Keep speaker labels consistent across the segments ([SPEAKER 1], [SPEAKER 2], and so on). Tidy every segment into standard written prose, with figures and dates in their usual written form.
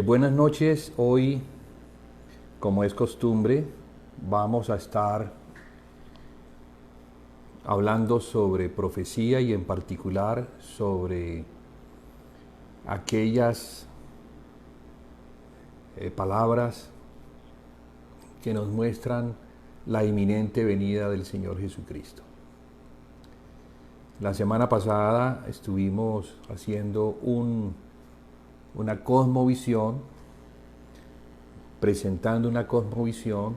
[SPEAKER 1] Buenas noches. Hoy, como es costumbre, vamos a estar hablando sobre profecía y en particular sobre aquellas palabras que nos muestran la inminente venida del Señor Jesucristo. La semana pasada estuvimos haciendo una cosmovisión, presentando una cosmovisión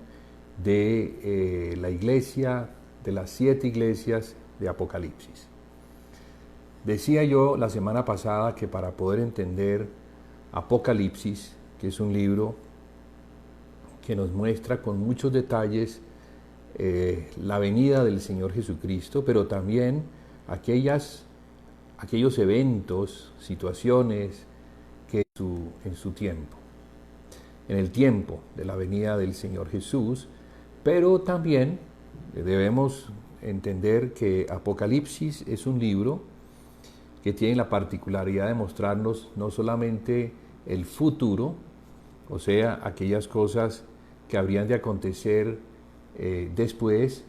[SPEAKER 1] de la iglesia, de las 7 iglesias de Apocalipsis. Decía yo la semana pasada que para poder entender Apocalipsis, que es un libro que nos muestra con muchos detalles la venida del Señor Jesucristo, pero también aquellos eventos, situaciones que en su tiempo, en el tiempo de la venida del Señor Jesús, pero también debemos entender que Apocalipsis es un libro que tiene la particularidad de mostrarnos no solamente el futuro, o sea, aquellas cosas que habrían de acontecer después,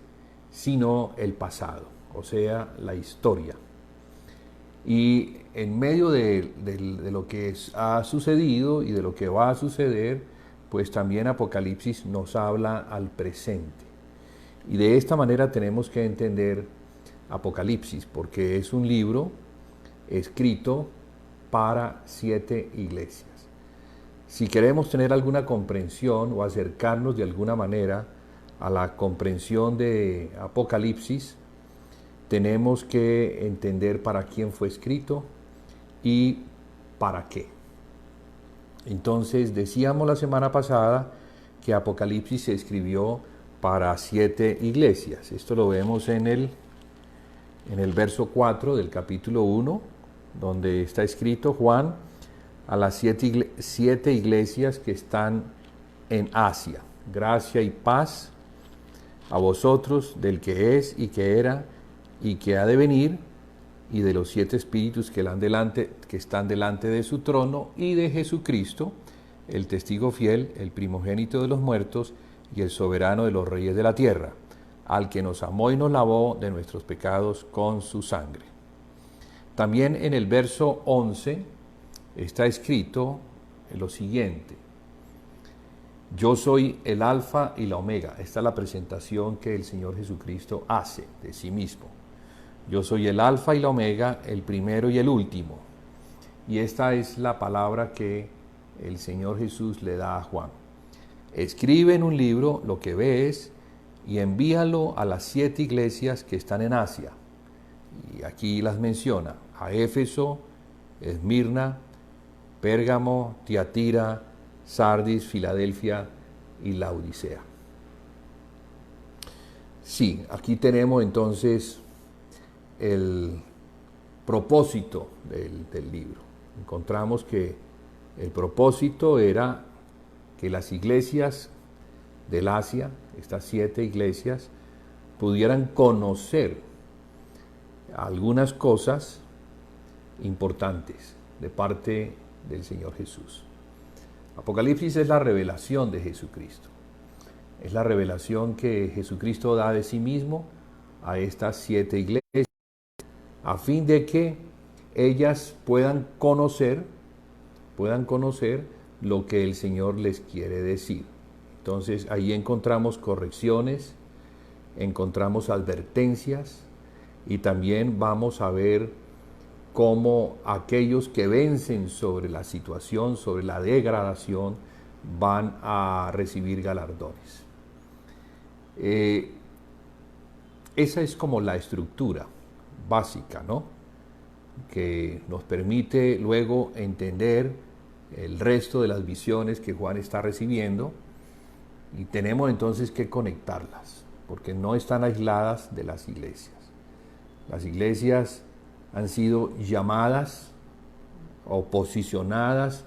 [SPEAKER 1] sino el pasado, o sea, la historia. Y en medio de lo que ha sucedido y de lo que va a suceder, pues también Apocalipsis nos habla al presente. Y de esta manera tenemos que entender Apocalipsis, porque es un libro escrito para 7 iglesias. Si queremos tener alguna comprensión o acercarnos de alguna manera a la comprensión de Apocalipsis, tenemos que entender para quién fue escrito y para qué. Entonces, decíamos la semana pasada que Apocalipsis se escribió para 7 iglesias. Esto lo vemos en el verso 4 del capítulo 1, donde está escrito: Juan, a las 7 iglesias que están en Asia, gracia y paz a vosotros del que es y que era y que ha de venir, y de los 7 espíritus que están delante de su trono, y de Jesucristo, el testigo fiel, el primogénito de los muertos y el soberano de los reyes de la tierra, al que nos amó y nos lavó de nuestros pecados con su sangre. También en el verso 11 está escrito lo siguiente: yo soy el alfa y la omega. Esta es la presentación que el Señor Jesucristo hace de sí mismo. Yo soy el alfa y la omega, el primero y el último. Y esta es la palabra que el Señor Jesús le da a Juan. Escribe en un libro lo que ves y envíalo a las 7 iglesias que están en Asia. Y aquí las menciona: a Éfeso, Esmirna, Pérgamo, Tiatira, Sardis, Filadelfia y Laodicea. Sí, aquí tenemos entonces el propósito del libro. Encontramos que el propósito era que las iglesias del Asia, estas 7 iglesias, pudieran conocer algunas cosas importantes de parte del Señor Jesús. Apocalipsis es la revelación de Jesucristo. Es la revelación que Jesucristo da de sí mismo a estas 7 iglesias, a fin de que ellas puedan conocer lo que el Señor les quiere decir. Entonces ahí encontramos correcciones, encontramos advertencias, y también vamos a ver cómo aquellos que vencen sobre la situación, sobre la degradación, van a recibir galardones. Esa es como la estructura básica, ¿no?, que nos permite luego entender el resto de las visiones que Juan está recibiendo, y tenemos entonces que conectarlas, porque no están aisladas de las iglesias. Las iglesias han sido llamadas o posicionadas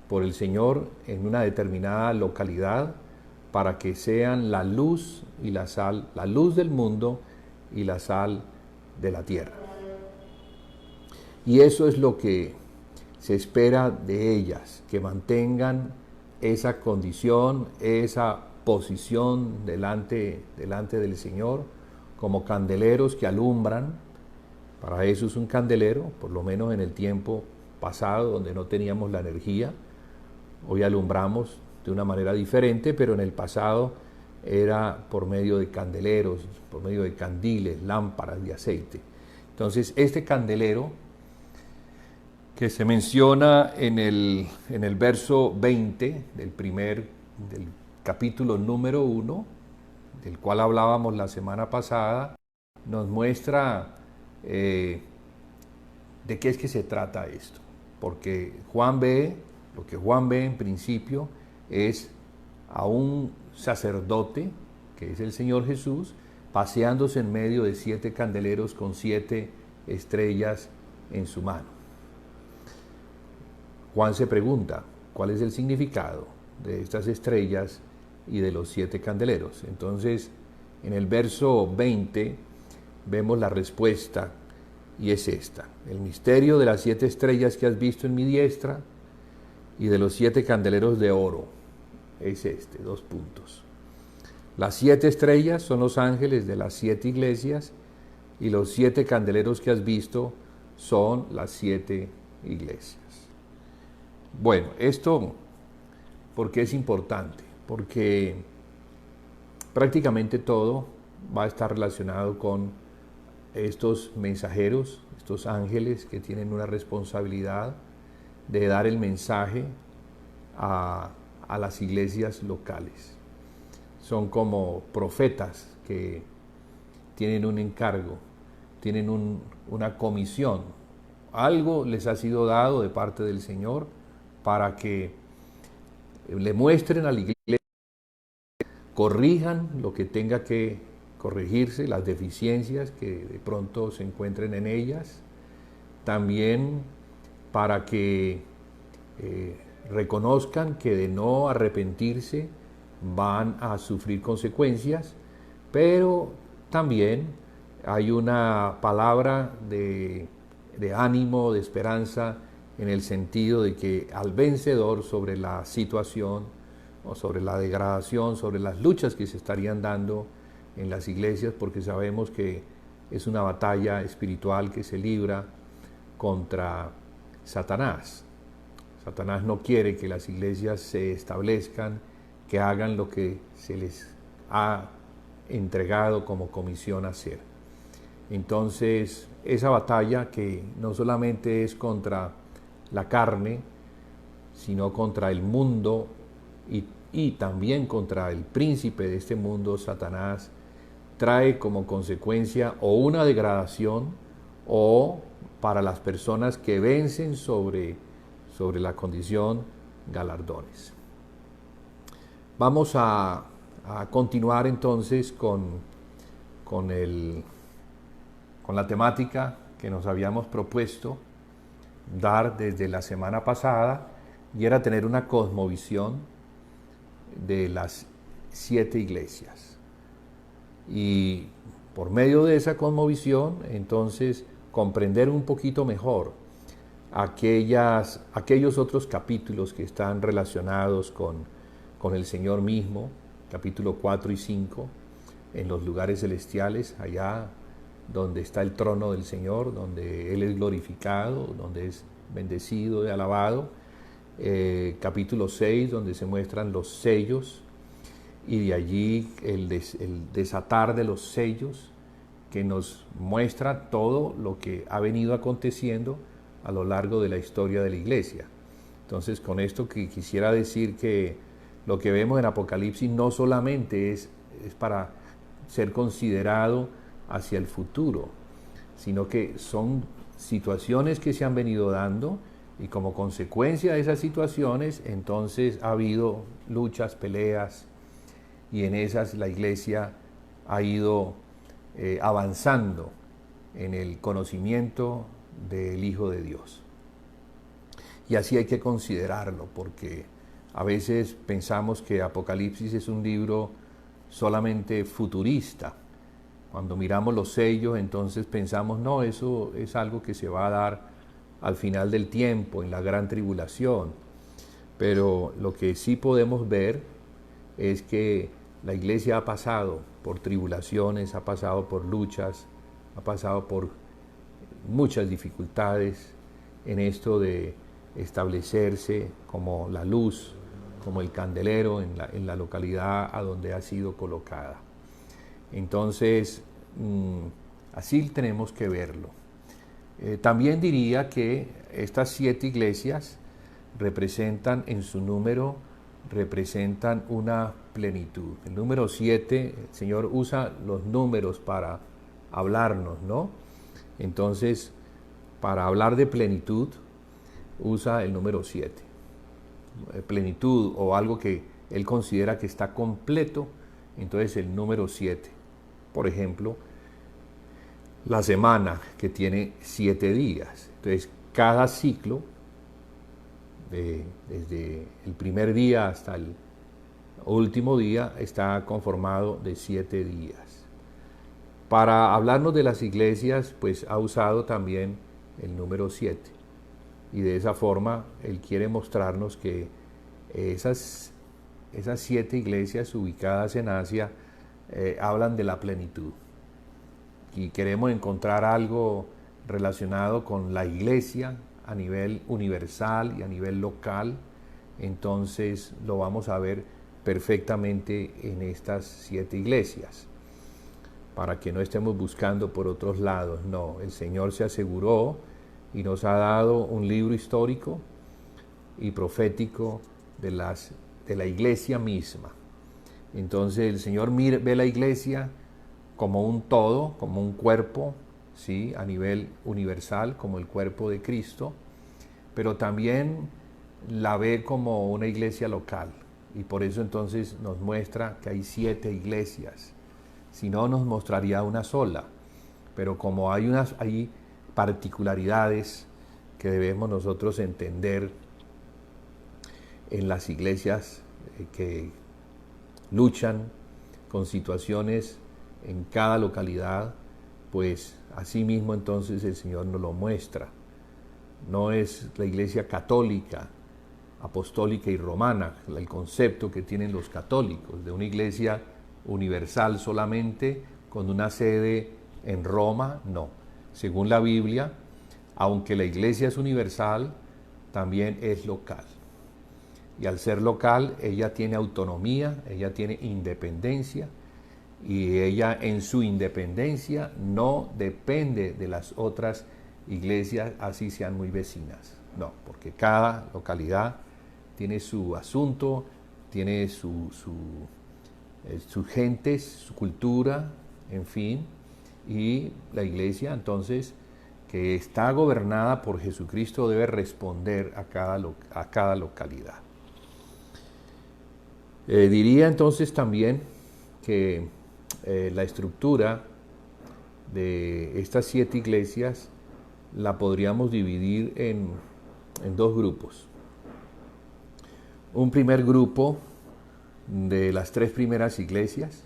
[SPEAKER 1] por el Señor en una determinada localidad para que sean la luz y la sal, la luz del mundo y la sal de la tierra. Y eso es lo que se espera de ellas que mantengan esa condición, esa posición delante del Señor, como candeleros que alumbran. Para eso es un candelero, por lo menos en el tiempo pasado, donde no teníamos la energía. Hoy alumbramos de una manera diferente, pero en el pasado era por medio de candeleros, por medio de candiles, lámparas de aceite. Entonces, este candelero que se menciona en el verso 20 del capítulo número 1, del cual hablábamos la semana pasada, nos muestra de qué es que se trata esto. Porque lo que Juan ve en principio es a un sacerdote, que es el Señor Jesús, paseándose en medio de 7 candeleros con 7 estrellas en su mano. Juan se pregunta, ¿cuál es el significado de estas estrellas y de los 7 candeleros? Entonces, en el verso 20 vemos la respuesta y es esta: el misterio de las 7 estrellas que has visto en mi diestra y de los 7 candeleros de oro es este, 2 puntos. Las 7 estrellas son los ángeles de las 7 iglesias y los 7 candeleros que has visto son las 7 iglesias. Bueno, esto, ¿por qué es importante? Porque prácticamente todo va a estar relacionado con estos mensajeros, estos ángeles que tienen una responsabilidad de dar el mensaje a las iglesias locales. Son como profetas que tienen un encargo, tienen una comisión. Algo les ha sido dado de parte del Señor para que le muestren a la iglesia, corrijan lo que tenga que corregirse, las deficiencias que de pronto se encuentren en ellas, también para que reconozcan que de no arrepentirse van a sufrir consecuencias, pero también hay una palabra de ánimo, de esperanza, en el sentido de que al vencedor sobre la situación o sobre la degradación, sobre las luchas que se estarían dando en las iglesias, porque sabemos que es una batalla espiritual que se libra contra Satanás. Satanás no quiere que las iglesias se establezcan, que hagan lo que se les ha entregado como comisión a hacer. Entonces, esa batalla que no solamente es contra la carne, sino contra el mundo y también contra el príncipe de este mundo, Satanás, trae como consecuencia o una degradación o, para las personas que vencen sobre la condición, galardones. Vamos a continuar entonces con la temática que nos habíamos propuesto dar desde la semana pasada, y era tener una cosmovisión de las 7 iglesias. Y por medio de esa cosmovisión, entonces, comprender un poquito mejor aquellos otros capítulos que están relacionados con el Señor mismo, capítulo 4 y 5, en los lugares celestiales, allá donde está el trono del Señor, donde Él es glorificado, donde es bendecido y alabado. Capítulo 6, donde se muestran los sellos, y de allí el desatar de los sellos, que nos muestra todo lo que ha venido aconteciendo a lo largo de la historia de la iglesia. Entonces, con esto que quisiera decir que lo que vemos en Apocalipsis no solamente es para ser considerado hacia el futuro, sino que son situaciones que se han venido dando, y como consecuencia de esas situaciones, entonces ha habido luchas, peleas, y en esas la iglesia ha ido avanzando en el conocimiento del Hijo de Dios. Y así hay que considerarlo, porque a veces pensamos que Apocalipsis es un libro solamente futurista. Cuando miramos los sellos, entonces pensamos, no, eso es algo que se va a dar al final del tiempo, en la gran tribulación. Pero lo que sí podemos ver es que la iglesia ha pasado por tribulaciones, ha pasado por luchas, ha pasado por muchas dificultades en esto de establecerse como la luz, como el candelero en la localidad a donde ha sido colocada. Entonces, así tenemos que verlo. También diría que estas 7 iglesias representan en su número, representan una plenitud. El número 7, el Señor usa los números para hablarnos, ¿no? Entonces, para hablar de plenitud, usa el número 7. Plenitud o algo que Él considera que está completo, entonces el número 7. Por ejemplo, la semana que tiene 7 días. Entonces, cada ciclo, desde el primer día hasta el último día, está conformado de 7 días. Para hablarnos de las iglesias, pues ha usado también el número 7. Y de esa forma, Él quiere mostrarnos que esas 7 iglesias ubicadas en Asia hablan de la plenitud. Y queremos encontrar algo relacionado con la iglesia a nivel universal y a nivel local, entonces lo vamos a ver perfectamente en estas 7 iglesias, para que no estemos buscando por otros lados. No, el Señor se aseguró y nos ha dado un libro histórico y profético de la iglesia misma. Entonces el Señor ve la iglesia como un todo, como un cuerpo, ¿sí? A nivel universal, como el cuerpo de Cristo, pero también la ve como una iglesia local, y por eso entonces nos muestra que hay 7 iglesias. Si no, nos mostraría una sola, pero como hay particularidades que debemos nosotros entender en las iglesias que luchan con situaciones en cada localidad, pues así mismo entonces el Señor nos lo muestra. No es la iglesia católica, apostólica y romana, el concepto que tienen los católicos, de una iglesia universal solamente, con una sede en Roma, no. Según la Biblia, aunque la iglesia es universal, también es local. Y al ser local, ella tiene autonomía, ella tiene independencia, y ella en su independencia no depende de las otras iglesias, así sean muy vecinas. No, porque cada localidad tiene su asunto, tiene sus gentes, su cultura, en fin, y la iglesia entonces, que está gobernada por Jesucristo, debe responder a cada localidad. Diría entonces también que la estructura de estas 7 iglesias la podríamos dividir en 2 grupos. Un primer grupo de las 3 primeras iglesias,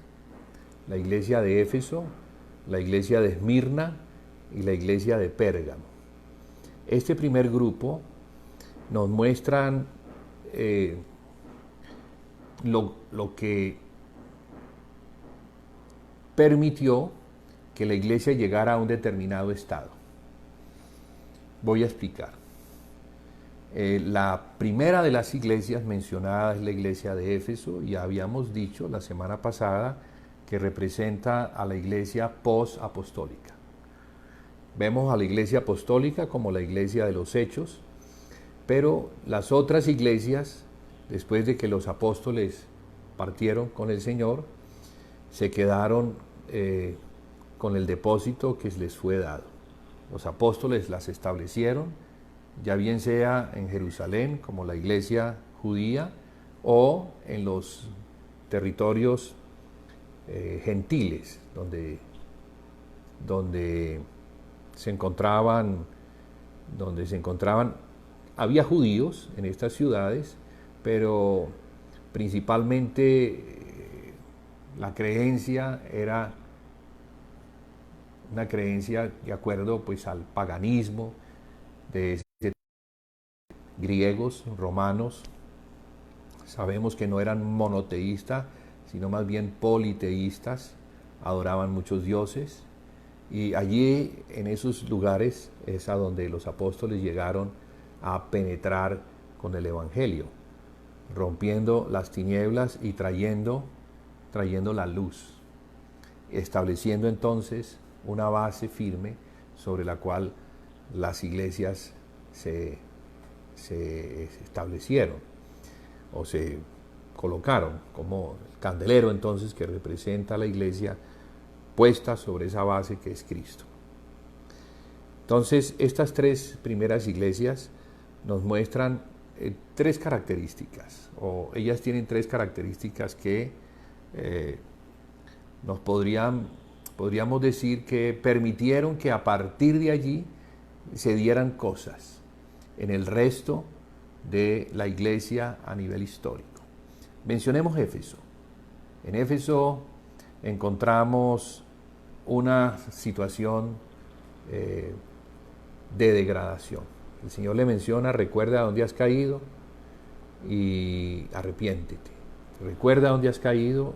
[SPEAKER 1] la iglesia de Éfeso, la iglesia de Esmirna y la iglesia de Pérgamo. Este primer grupo nos muestran lo que permitió que la iglesia llegara a un determinado estado. Voy a explicar. La primera de las iglesias mencionadas es la iglesia de Éfeso, y habíamos dicho la semana pasada que representa a la iglesia post-apostólica. Vemos a la iglesia apostólica como la iglesia de los Hechos, pero las otras iglesias, después de que los apóstoles partieron con el Señor, se quedaron con el depósito que les fue dado. Los apóstoles las establecieron, ya bien sea en Jerusalén, como la iglesia judía, o en los territorios gentiles, donde se encontraban, había judíos en estas ciudades, pero principalmente la creencia era una creencia de acuerdo pues al paganismo de griegos, romanos. Sabemos que no eran monoteístas, sino más bien politeístas, adoraban muchos dioses. Y allí, en esos lugares, es a donde los apóstoles llegaron a penetrar con el Evangelio, rompiendo las tinieblas y trayendo la luz, estableciendo entonces una base firme sobre la cual las iglesias se establecieron o se colocaron como el candelero entonces que representa a la iglesia puesta sobre esa base que es Cristo. Entonces, estas tres primeras iglesias nos muestran tres características, o ellas tienen tres características que podríamos decir que permitieron que a partir de allí se dieran cosas en el resto de la iglesia a nivel histórico. Mencionemos Éfeso. En Éfeso encontramos una situación de degradación. El Señor le menciona: recuerda dónde has caído y arrepiéntete. Recuerda dónde has caído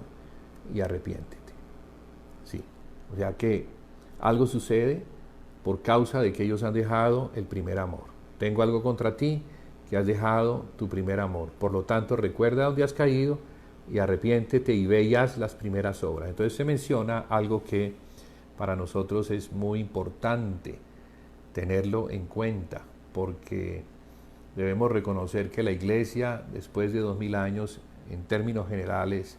[SPEAKER 1] y arrepiéntete. Sí, o sea que algo sucede por causa de que ellos han dejado el primer amor. Tengo algo contra ti, que has dejado tu primer amor. Por lo tanto, recuerda dónde has caído y arrepiéntete y ve y haz las primeras obras. Entonces se menciona algo que para nosotros es muy importante tenerlo en cuenta, porque debemos reconocer que la iglesia, después de 2000 años, en términos generales,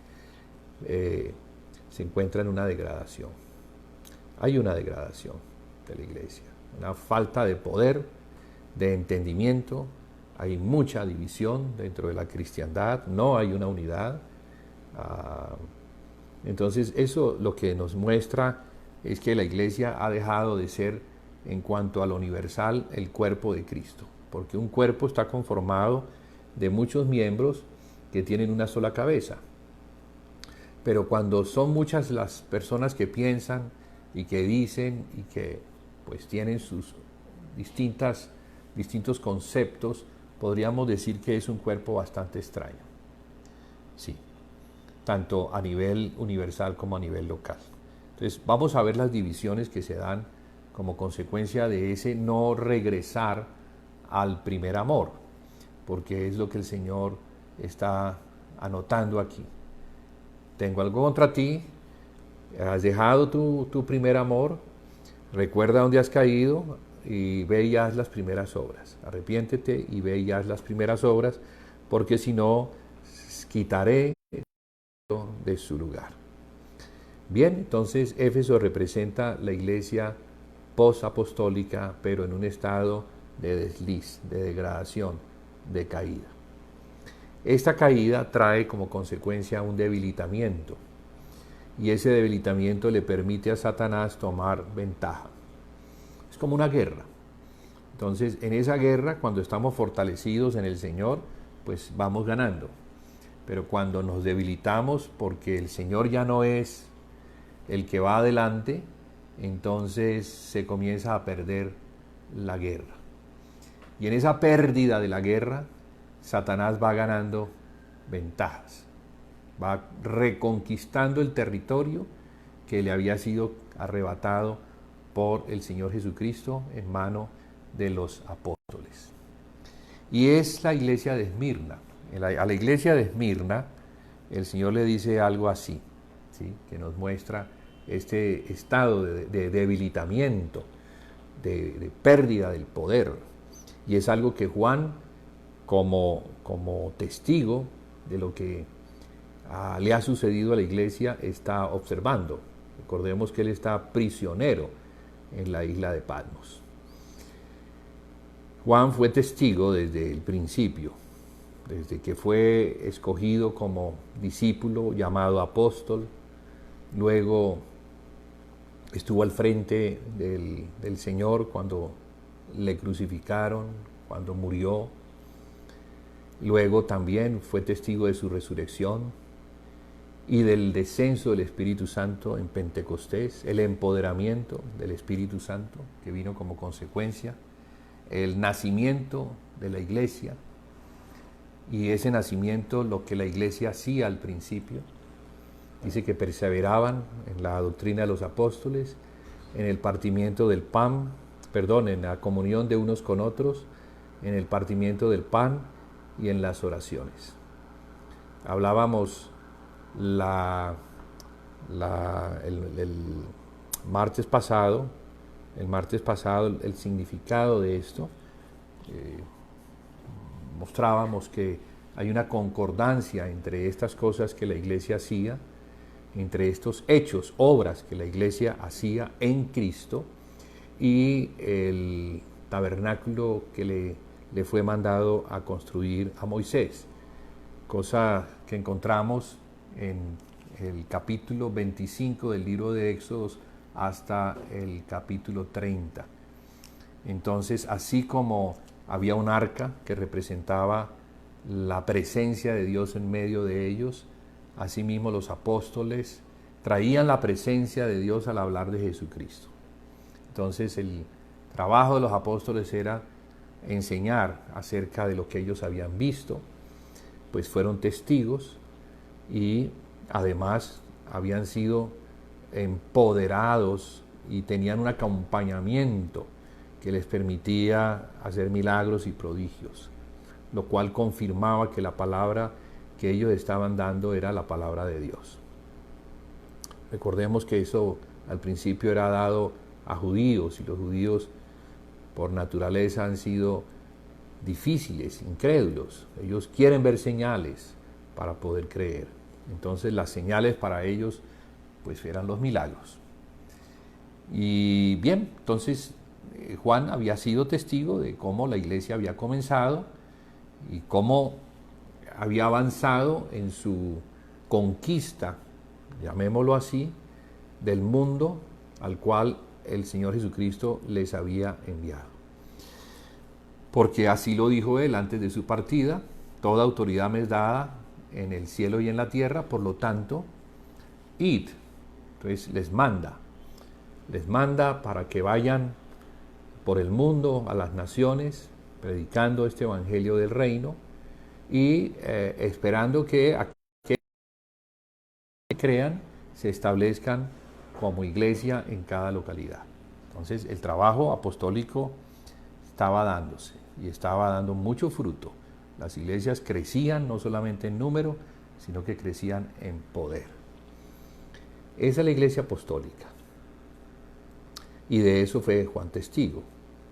[SPEAKER 1] se encuentra en una degradación. Hay una degradación de la iglesia, una falta de poder, de entendimiento, hay mucha división dentro de la cristiandad, no hay una unidad. Entonces eso lo que nos muestra es que la iglesia ha dejado de ser, en cuanto a lo universal, el cuerpo de Cristo, porque un cuerpo está conformado de muchos miembros que tienen una sola cabeza. Pero cuando son muchas las personas que piensan y que dicen y que pues tienen sus distintos conceptos, podríamos decir que es un cuerpo bastante extraño. Sí, tanto a nivel universal como a nivel local. Entonces vamos a ver las divisiones que se dan como consecuencia de ese no regresar al primer amor, porque es lo que el Señor está anotando aquí. Tengo algo contra ti, has dejado tu primer amor, recuerda dónde has caído y ve y haz las primeras obras. Arrepiéntete y ve y haz las primeras obras, porque si no, quitaré de su lugar. Bien, entonces Éfeso representa la iglesia post-apostólica, pero en un estado de desliz, de degradación, de caída. Esta caída trae como consecuencia un debilitamiento, y ese debilitamiento le permite a Satanás tomar ventaja. Es como una guerra. Entonces, en esa guerra, cuando estamos fortalecidos en el Señor, pues vamos ganando. Pero cuando nos debilitamos porque el Señor ya no es el que va adelante, entonces se comienza a perder la guerra. Y en esa pérdida de la guerra, Satanás va ganando ventajas, va reconquistando el territorio que le había sido arrebatado por el Señor Jesucristo en mano de los apóstoles. Y es la iglesia de Esmirna. A la iglesia de Esmirna el Señor le dice algo así, ¿sí?, que nos muestra este estado de debilitamiento, de pérdida del poder. Y es algo que Juan, como testigo de lo que le ha sucedido a la iglesia, está observando. Recordemos que él está prisionero en la isla de Patmos. Juan fue testigo desde el principio, desde que fue escogido como discípulo, llamado apóstol. Luego estuvo al frente del Señor cuando le crucificaron, cuando murió. Luego también fue testigo de su resurrección y del descenso del Espíritu Santo en Pentecostés, el empoderamiento del Espíritu Santo que vino como consecuencia. el nacimiento de la iglesia, y ese nacimiento, lo que la iglesia hacía al principio. Dice que perseveraban en la doctrina de los apóstoles, en el partimiento del pan, en la comunión de unos con otros, en el partimiento del pan y en las oraciones. Hablábamos el martes pasado, el significado de esto. Mostrábamos que hay una concordancia entre estas cosas que la iglesia hacía, entre estos hechos, obras que la iglesia hacía en Cristo, y el tabernáculo que le fue mandado a construir a Moisés, cosa que encontramos en el capítulo 25 del libro de Éxodos hasta el capítulo 30. Entonces, así como había un arca que representaba la presencia de Dios en medio de ellos, asimismo los apóstoles traían la presencia de Dios al hablar de Jesucristo. Entonces el trabajo de los apóstoles era enseñar acerca de lo que ellos habían visto, pues fueron testigos y además habían sido empoderados y tenían un acompañamiento que les permitía hacer milagros y prodigios, lo cual confirmaba que la palabra que ellos estaban dando era la palabra de Dios. Recordemos que eso al principio era dado a judíos, y los judíos por naturaleza han sido difíciles, incrédulos. Ellos quieren ver señales para poder creer. Entonces las señales para ellos pues eran los milagros. Y bien, entonces Juan había sido testigo de cómo la iglesia había comenzado y cómo había avanzado en su conquista, llamémoslo así, del mundo al cual el Señor Jesucristo les había enviado. Porque así lo dijo él antes de su partida: toda autoridad me es dada en el cielo y en la tierra, por lo tanto, id. Entonces les manda para que vayan por el mundo a las naciones, predicando este evangelio del reino y esperando que aquellos que crean se establezcan como iglesia en cada localidad. Entonces el trabajo apostólico estaba dándose y estaba dando mucho fruto. Las iglesias crecían no solamente en número, sino que crecían en poder. Esa es la iglesia apostólica. Y de eso fue Juan testigo.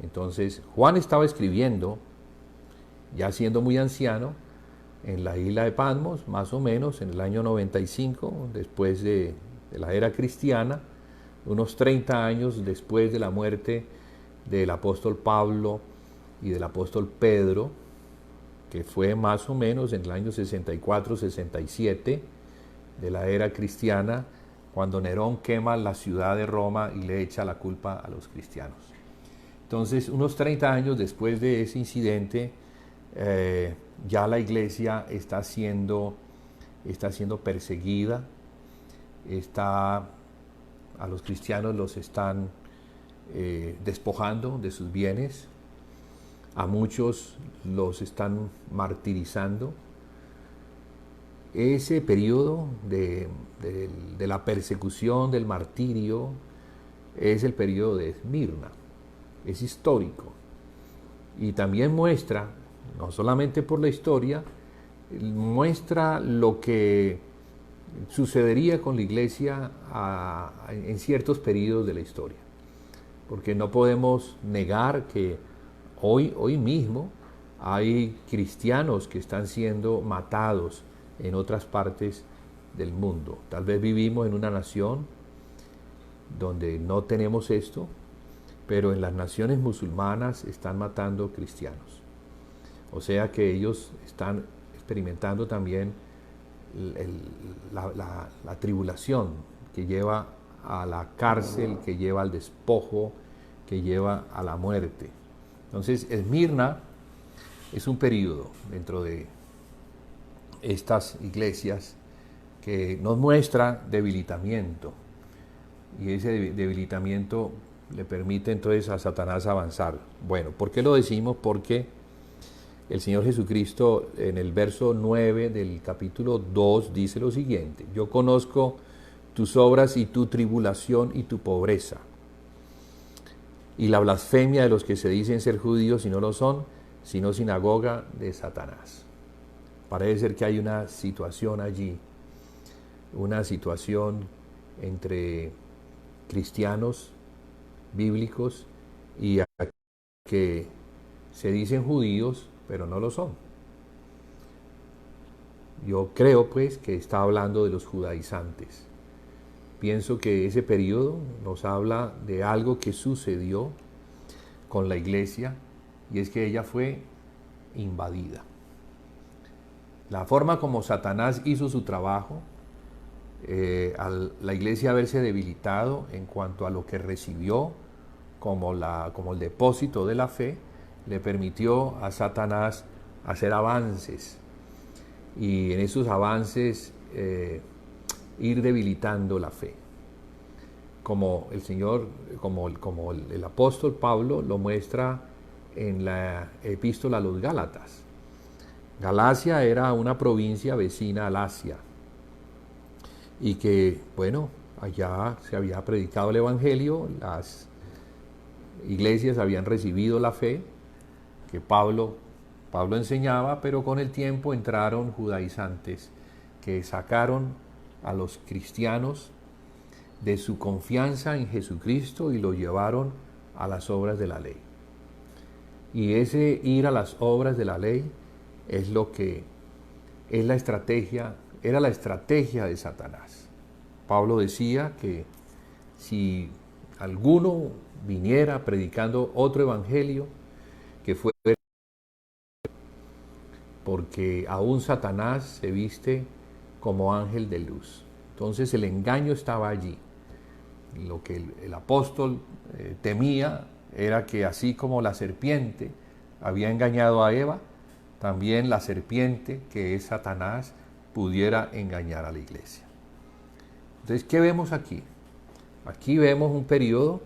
[SPEAKER 1] Entonces Juan estaba escribiendo, ya siendo muy anciano, en la isla de Patmos, más o menos en el año 95, después de la era cristiana, unos 30 años después de la muerte del apóstol Pablo y del apóstol Pedro, que fue más o menos en el año 64-67 de la era cristiana, cuando Nerón quema la ciudad de Roma y le echa la culpa a los cristianos. Entonces, unos 30 años después de ese incidente, ya la iglesia está siendo perseguida, a los cristianos los están despojando de sus bienes, a muchos los están martirizando. Ese periodo de la persecución, del martirio, es el periodo de Esmirna, es histórico y también muestra, no solamente por la historia, muestra lo que sucedería con la iglesia en ciertos periodos de la historia, porque no podemos negar que hoy mismo hay cristianos que están siendo matados en otras partes del mundo. Tal vez vivimos en una nación donde no tenemos esto, pero en las naciones musulmanas están matando cristianos. O sea que ellos están experimentando también la tribulación que lleva a la cárcel, que lleva al despojo, que lleva a la muerte. Entonces, Esmirna es un periodo dentro de estas iglesias que nos muestra debilitamiento, y ese debilitamiento le permite entonces a Satanás avanzar. Bueno, ¿por qué lo decimos? Porque el Señor Jesucristo en el verso 9 del capítulo 2 dice lo siguiente: yo conozco tus obras y tu tribulación y tu pobreza, y la blasfemia de los que se dicen ser judíos y no lo son, sino sinagoga de Satanás. Parece ser que hay una situación allí, una situación entre cristianos bíblicos y que se dicen judíos, pero no lo son. Yo creo pues que está hablando de los judaizantes. Pienso que ese periodo nos habla de algo que sucedió con la iglesia, y es que ella fue invadida. La forma como Satanás hizo su trabajo, al la iglesia haberse debilitado en cuanto a lo que recibió como el depósito de la fe, le permitió a Satanás hacer avances, y en esos avances ir debilitando la fe. Como el Señor, como el apóstol Pablo lo muestra en la epístola a los Gálatas. Galacia era una provincia vecina al Asia, y que, bueno, allá se había predicado el Evangelio, las iglesias habían recibido la fe que Pablo enseñaba, pero con el tiempo entraron judaizantes que sacaron a los cristianos de su confianza en Jesucristo y lo llevaron a las obras de la ley. Y ese ir a las obras de la ley es lo que es la estrategia, era la estrategia de Satanás. Pablo decía que si alguno viniera predicando otro evangelio, que fuera, porque aún Satanás se viste como ángel de luz. Entonces el engaño estaba allí. Lo que el apóstol temía era que así como la serpiente había engañado a Eva, también la serpiente, que es Satanás, pudiera engañar a la iglesia. Entonces, ¿qué vemos aquí? Aquí vemos un periodo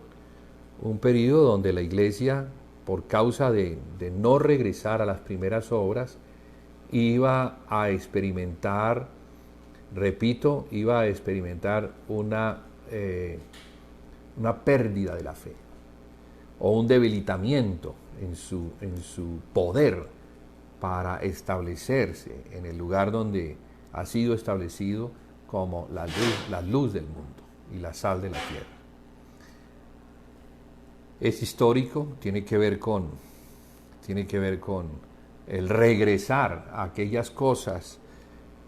[SPEAKER 1] donde la iglesia, por causa de no regresar a las primeras obras, iba a experimentar, repito, iba a experimentar una pérdida de la fe, o un debilitamiento en su poder para establecerse en el lugar donde ha sido establecido como la luz del mundo y la sal de la tierra. Es histórico, tiene que ver con el regresar a aquellas cosas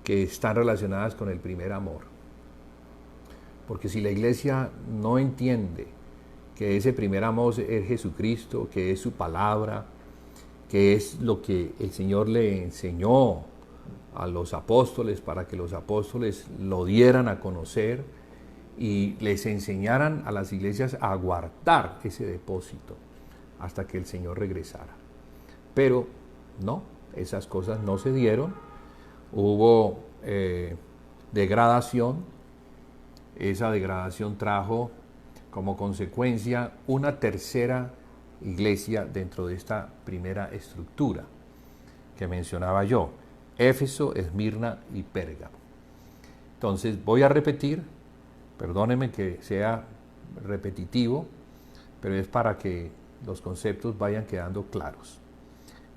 [SPEAKER 1] que están relacionadas con el primer amor. Porque si la iglesia no entiende que ese primer amor es Jesucristo, que es su palabra, que es lo que el Señor le enseñó a los apóstoles para que los apóstoles lo dieran a conocer y les enseñaran a las iglesias a guardar ese depósito hasta que el Señor regresara. Pero no, esas cosas no se dieron, hubo degradación. Esa degradación trajo como consecuencia una tercera iglesia dentro de esta primera estructura que mencionaba yo: Éfeso, Esmirna y Pérgamo. Entonces voy a repetir, perdónenme que sea repetitivo, pero es para que los conceptos vayan quedando claros.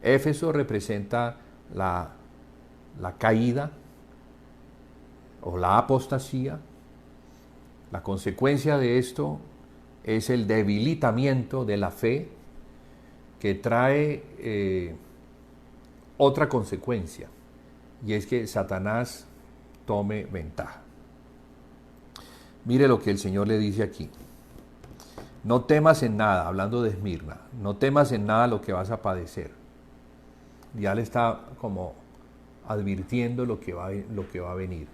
[SPEAKER 1] Éfeso representa la caída o la apostasía. La consecuencia de esto es el debilitamiento de la fe, que trae otra consecuencia, y es que Satanás tome ventaja. Mire lo que el Señor le dice aquí: no temas en nada, hablando de Esmirna, no temas en nada lo que vas a padecer. Ya le está como advirtiendo lo que va a venir.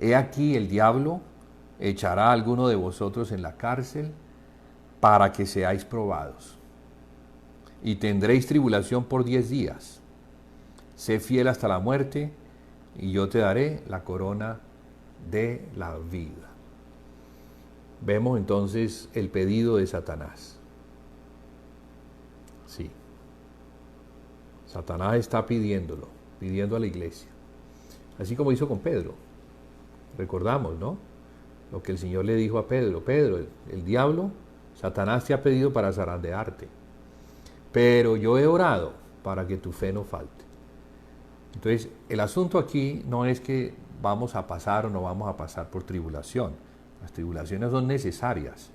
[SPEAKER 1] He aquí, el diablo echará a alguno de vosotros en la cárcel para que seáis probados, y tendréis tribulación por 10 días. Sé fiel hasta la muerte, y yo te daré la corona de la vida. vemos entonces el pedido de Satanás. Sí. Satanás está pidiendo a la iglesia. Así como hizo con Pedro. Recordamos, ¿no? Lo que el Señor le dijo a Pedro. Pedro, el diablo, Satanás te ha pedido para zarandearte. Pero yo he orado para que tu fe no falte. Entonces, el asunto aquí no es que vamos a pasar o no vamos a pasar por tribulación. Las tribulaciones son necesarias.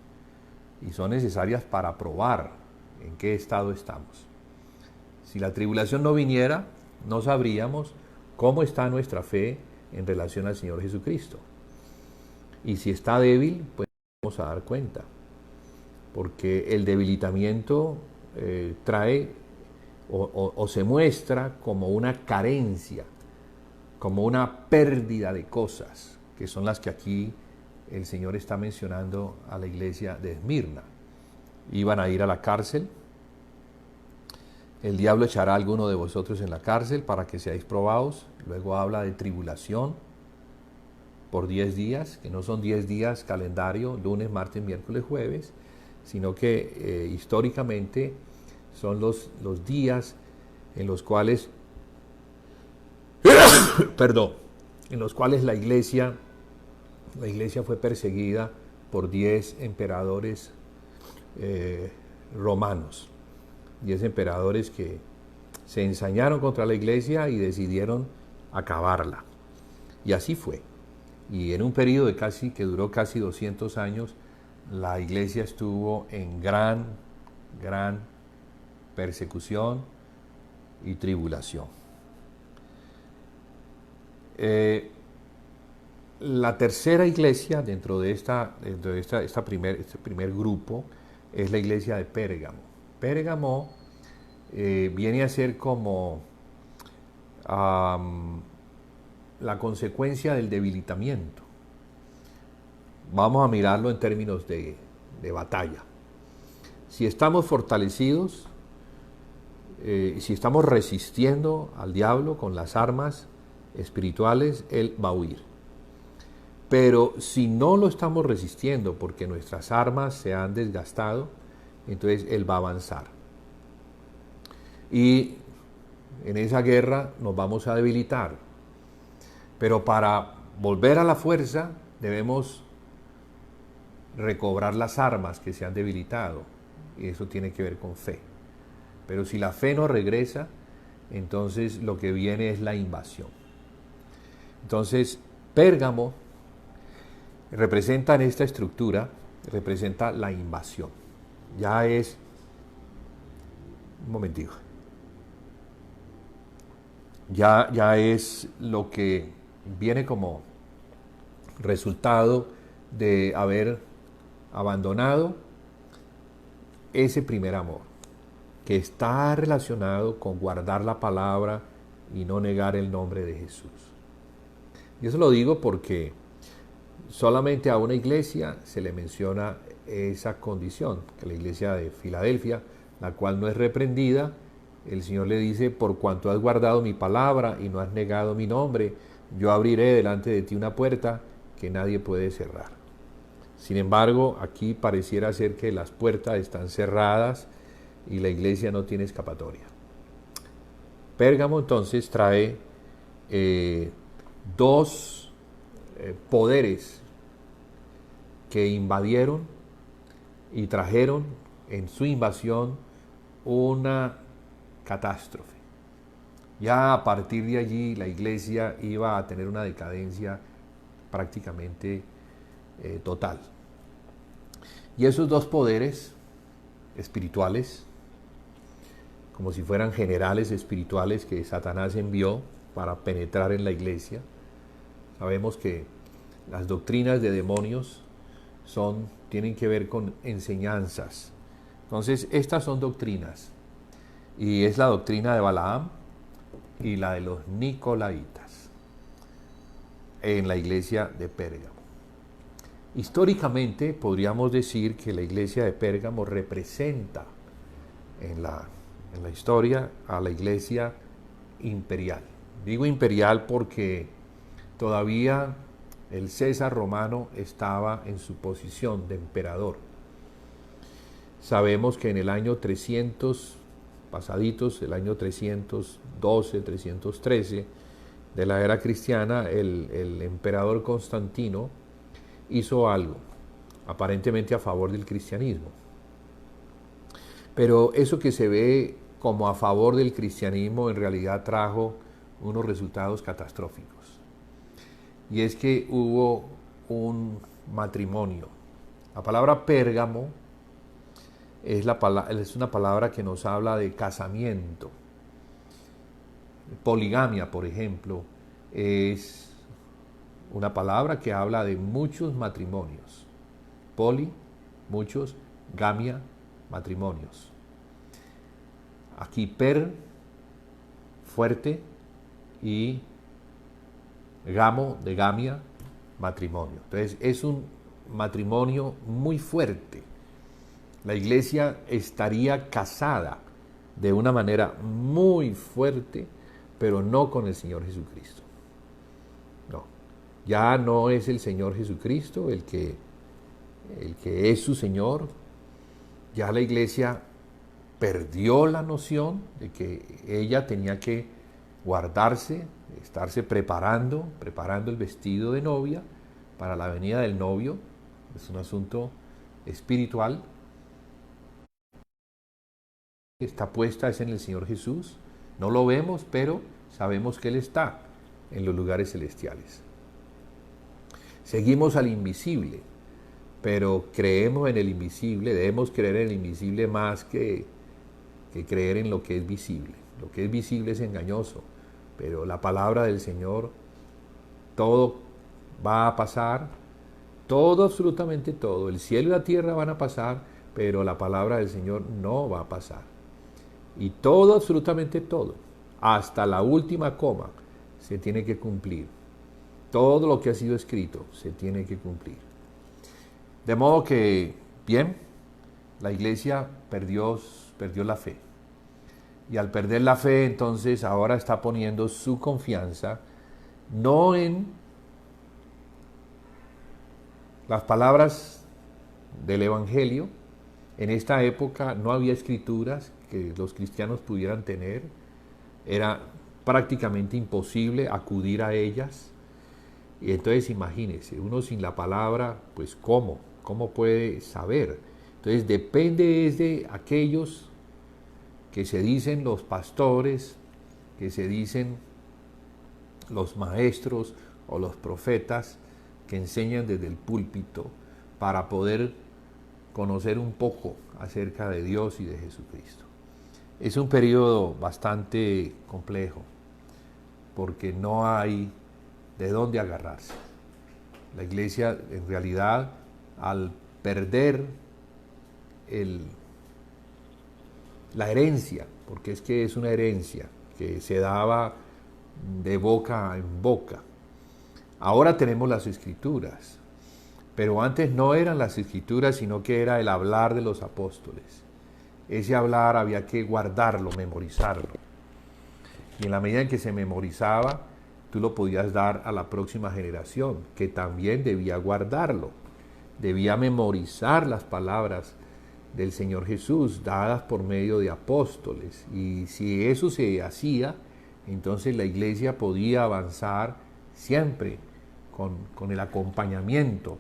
[SPEAKER 1] Y son necesarias para probar en qué estado estamos. Si la tribulación no viniera, no sabríamos cómo está nuestra fe en relación al Señor Jesucristo. Y si está débil, pues vamos a dar cuenta. Porque el debilitamiento trae o se muestra como una carencia, como una pérdida de cosas, que son las que aquí el Señor está mencionando a la iglesia de Esmirna. Iban a ir a la cárcel. El diablo echará a alguno de vosotros en la cárcel para que seáis probados. Luego habla de tribulación por 10 días, que no son 10 días calendario, lunes, martes, miércoles, jueves, sino que históricamente son los días en los cuales, perdón, en los cuales la iglesia fue perseguida por 10 emperadores romanos. 10 emperadores que se ensañaron contra la iglesia y decidieron acabarla. Y así fue. Y en un periodo que duró casi 200 años, la iglesia estuvo en gran persecución y tribulación. La tercera iglesia dentro de este primer grupo es la iglesia de Pérgamo. Pérgamo viene a ser como la consecuencia del debilitamiento. Vamos a mirarlo en términos de batalla. Si estamos fortalecidos, si estamos resistiendo al diablo con las armas espirituales, él va a huir. Pero si no lo estamos resistiendo porque nuestras armas se han desgastado, entonces él va a avanzar. Y en esa guerra nos vamos a debilitar. Pero para volver a la fuerza debemos recobrar las armas que se han debilitado. Y eso tiene que ver con fe. Pero si la fe no regresa, entonces lo que viene es la invasión. Entonces, Pérgamo representa en esta estructura, representa la invasión. Ya es, un momentito, ya es lo que viene como resultado de haber abandonado ese primer amor, que está relacionado con guardar la palabra y no negar el nombre de Jesús. Y eso lo digo porque solamente a una iglesia se le menciona esa condición, que la iglesia de Filadelfia, la cual no es reprendida, el Señor le dice: por cuanto has guardado mi palabra y no has negado mi nombre, yo abriré delante de ti una puerta que nadie puede cerrar. Sin embargo, aquí pareciera ser que las puertas están cerradas y la iglesia no tiene escapatoria. Pérgamo entonces trae dos poderes que invadieron y trajeron en su invasión una catástrofe. Ya a partir de allí la iglesia iba a tener una decadencia prácticamente total. Y esos dos poderes espirituales, como si fueran generales espirituales que Satanás envió para penetrar en la iglesia, sabemos que las doctrinas de demonios tienen que ver con enseñanzas. Entonces, estas son doctrinas. Y es la doctrina de Balaam y la de los Nicolaitas en la iglesia de Pérgamo. Históricamente podríamos decir que la iglesia de Pérgamo representa en la historia a la iglesia imperial. Digo imperial porque todavía El César romano estaba en su posición de emperador. Sabemos que en el año 300, pasaditos, el año 312, 313 de la era cristiana, el emperador Constantino hizo algo, aparentemente a favor del cristianismo. Pero eso que se ve como a favor del cristianismo en realidad trajo unos resultados catastróficos. Y es que hubo un matrimonio. La palabra Pérgamo es una palabra que nos habla de casamiento. Poligamia, por ejemplo, es una palabra que habla de muchos matrimonios. Poli, muchos, gamia, matrimonios. Aquí per, fuerte, y gamo, de gamia, matrimonio. Entonces es un matrimonio muy fuerte. La iglesia estaría casada de una manera muy fuerte, pero no con el Señor Jesucristo. No, ya no es el Señor Jesucristo el que es su Señor. Ya la iglesia perdió la noción de que ella tenía que guardarse, estarse preparando el vestido de novia para la venida del novio. Es un asunto espiritual. Está puesta es en el Señor Jesús. No lo vemos, pero sabemos que Él está en los lugares celestiales. Seguimos al invisible, pero creemos en el invisible, debemos creer en el invisible más que creer en lo que es visible. Lo que es visible es engañoso, pero la palabra del Señor, todo va a pasar, todo, absolutamente todo. El cielo y la tierra van a pasar, pero la palabra del Señor no va a pasar. Y todo, absolutamente todo, hasta la última coma, se tiene que cumplir. Todo lo que ha sido escrito se tiene que cumplir. De modo que, bien, la iglesia perdió la fe. Y al perder la fe, entonces ahora está poniendo su confianza no en las palabras del Evangelio. En esta época no había escrituras que los cristianos pudieran tener. Era prácticamente imposible acudir a ellas. Y entonces imagínense, uno sin la palabra, pues ¿cómo puede saber? Entonces depende de aquellos que se dicen los pastores, que se dicen los maestros o los profetas, que enseñan desde el púlpito para poder conocer un poco acerca de Dios y de Jesucristo. Es un periodo bastante complejo, porque no hay de dónde agarrarse. La iglesia, en realidad, al perder la herencia, porque es que es una herencia que se daba de boca en boca. Ahora tenemos las escrituras, pero antes no eran las escrituras, sino que era el hablar de los apóstoles. Ese hablar había que guardarlo, memorizarlo. Y en la medida en que se memorizaba, tú lo podías dar a la próxima generación, que también debía guardarlo. Debía memorizar las palabras del Señor Jesús, dadas por medio de apóstoles. Y si eso se hacía, entonces la iglesia podía avanzar siempre con el acompañamiento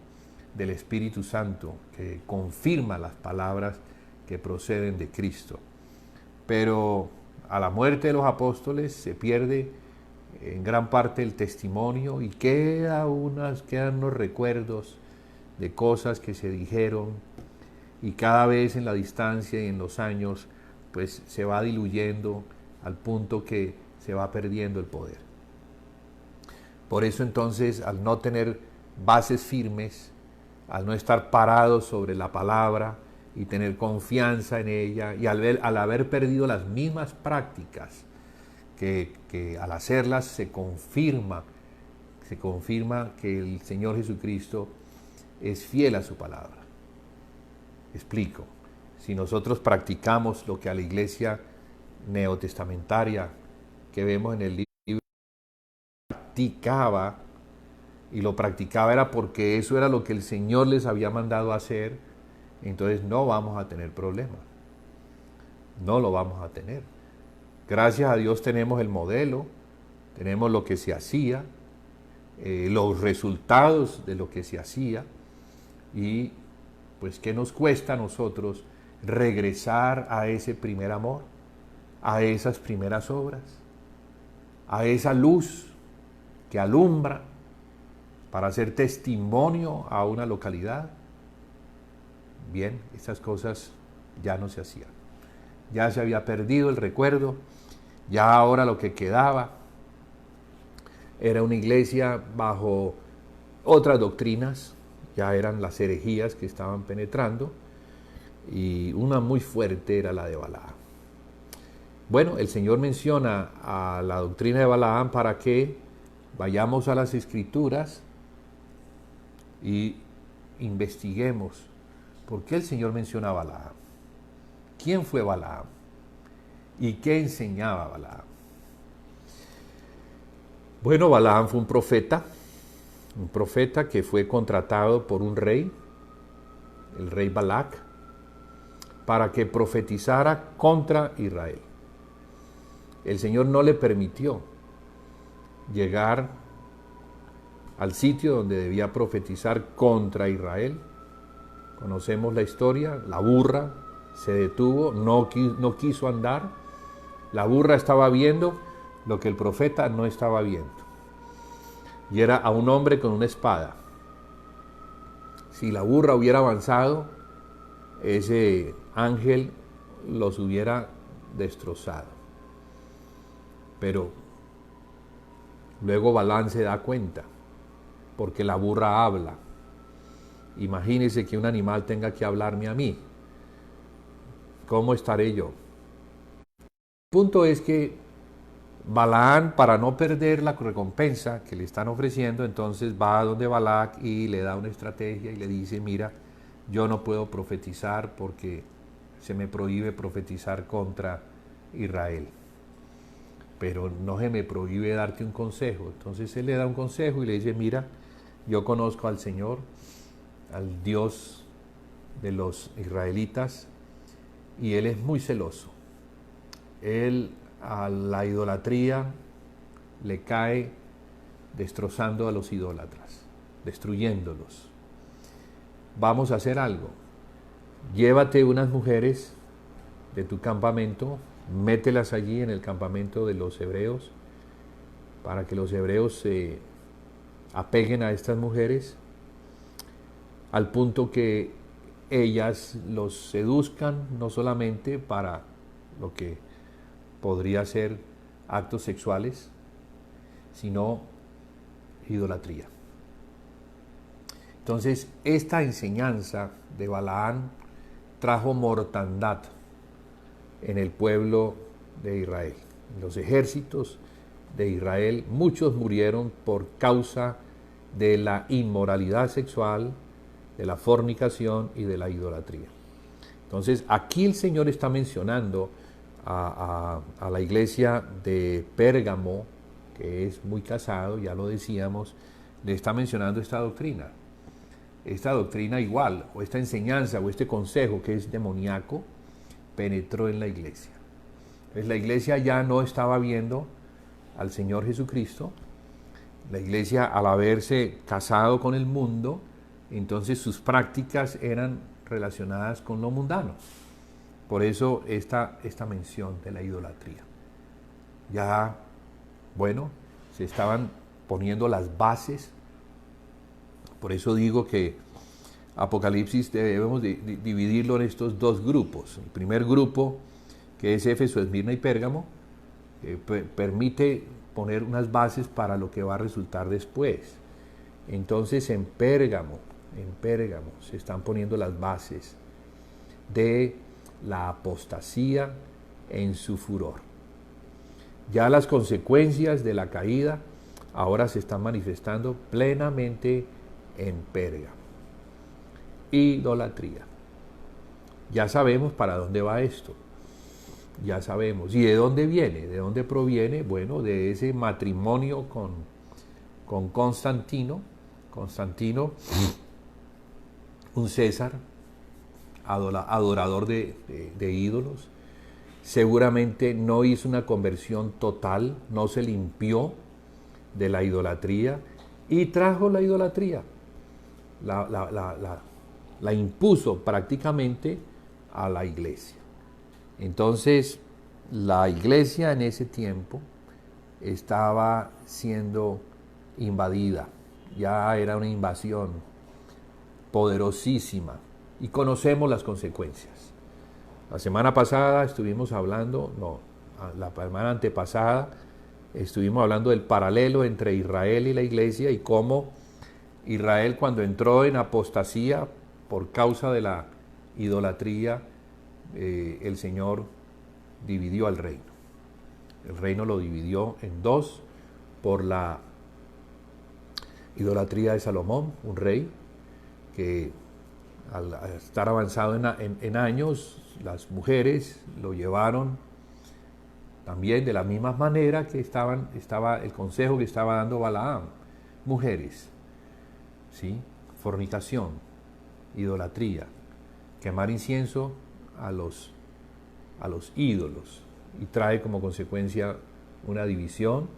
[SPEAKER 1] del Espíritu Santo, que confirma las palabras que proceden de Cristo. Pero a la muerte de los apóstoles se pierde en gran parte el testimonio y quedan unos recuerdos de cosas que se dijeron, y cada vez en la distancia y en los años pues se va diluyendo al punto que se va perdiendo el poder. Por eso entonces, al no tener bases firmes, al no estar parados sobre la palabra y tener confianza en ella, y al haber perdido las mismas prácticas que al hacerlas se confirma que el Señor Jesucristo es fiel a su palabra. Explico. Si nosotros practicamos lo que a la iglesia neotestamentaria que vemos en el libro practicaba, y lo practicaba era porque eso era lo que el Señor les había mandado hacer, entonces no vamos a tener problemas. No lo vamos a tener. Gracias a Dios tenemos el modelo, tenemos lo que se hacía, los resultados de lo que se hacía, y pues ¿qué nos cuesta a nosotros regresar a ese primer amor, a esas primeras obras, a esa luz que alumbra para hacer testimonio a una localidad? Bien, esas cosas ya no se hacían. Ya se había perdido el recuerdo, ya ahora lo que quedaba era una iglesia bajo otras doctrinas, ya eran las herejías que estaban penetrando, y una muy fuerte era la de Balaam. Bueno, el Señor menciona a la doctrina de Balaam para que vayamos a las Escrituras y investiguemos por qué el Señor menciona a Balaam. ¿Quién fue Balaam? ¿Y qué enseñaba Balaam? Bueno, Balaam fue un profeta que fue contratado por un rey, el rey Balac, para que profetizara contra Israel. El Señor no le permitió llegar al sitio donde debía profetizar contra Israel. Conocemos la historia, la burra se detuvo, no quiso andar, la burra estaba viendo lo que el profeta no estaba viendo, y era a un hombre con una espada. Si la burra hubiera avanzado, ese ángel los hubiera destrozado. Pero luego Balaam se da cuenta, porque la burra habla. Imagínese que un animal tenga que hablarme a mí. ¿Cómo estaré yo? El punto es que Balaam, para no perder la recompensa que le están ofreciendo, entonces va a donde Balac y le da una estrategia y le dice: mira, yo no puedo profetizar porque se me prohíbe profetizar contra Israel, pero no se me prohíbe darte un consejo. Entonces él le da un consejo y le dice: mira, yo conozco al Señor, al Dios de los israelitas, y Él es muy celoso. Él a la idolatría le cae destrozando a los idólatras, destruyéndolos. Vamos a hacer algo. Llévate unas mujeres de tu campamento, mételas allí en el campamento de los hebreos, para que los hebreos se apeguen a estas mujeres, al punto que ellas los seduzcan, no solamente para lo que podría ser actos sexuales, sino idolatría. Entonces, esta enseñanza de Balaam trajo mortandad en el pueblo de Israel. En los ejércitos de Israel, muchos murieron por causa de la inmoralidad sexual, de la fornicación y de la idolatría. Entonces, aquí el Señor está mencionando a la iglesia de Pérgamo, que es muy casado, ya lo decíamos, le está mencionando esta doctrina. Esta doctrina igual, o esta enseñanza, o este consejo que es demoníaco, penetró en la iglesia. Entonces la iglesia ya no estaba viendo al Señor Jesucristo. La iglesia, al haberse casado con el mundo, entonces sus prácticas eran relacionadas con lo mundano. Por eso esta mención de la idolatría. Ya, bueno, se estaban poniendo las bases. Por eso digo que Apocalipsis debemos dividirlo en estos dos grupos. El primer grupo, que es Éfeso, Esmirna y Pérgamo, permite poner unas bases para lo que va a resultar después. Entonces en Pérgamo se están poniendo las bases de la apostasía en su furor. Ya las consecuencias de la caída ahora se están manifestando plenamente en Pérgamo. Idolatría. Ya sabemos para dónde va esto. Ya sabemos. ¿Y de dónde viene? ¿De dónde proviene? Bueno, de ese matrimonio con Constantino, Constantino, un César, adorador de ídolos, seguramente no hizo una conversión total, no se limpió de la idolatría y trajo la idolatría, la impuso prácticamente a la iglesia. Entonces, la iglesia en ese tiempo estaba siendo invadida, ya era una invasión poderosísima y conocemos las consecuencias. La semana pasada estuvimos hablando, no, la semana antepasada estuvimos hablando del paralelo entre Israel y la iglesia y cómo Israel, cuando entró en apostasía por causa de la idolatría, el Señor dividió al reino. El reino lo dividió en dos por la idolatría de Salomón, un rey que al estar avanzado en años, las mujeres lo llevaron también de la misma manera que estaba el consejo que estaba dando Balaam. Mujeres, ¿sí? Fornicación, idolatría, quemar incienso a los ídolos, y trae como consecuencia una división,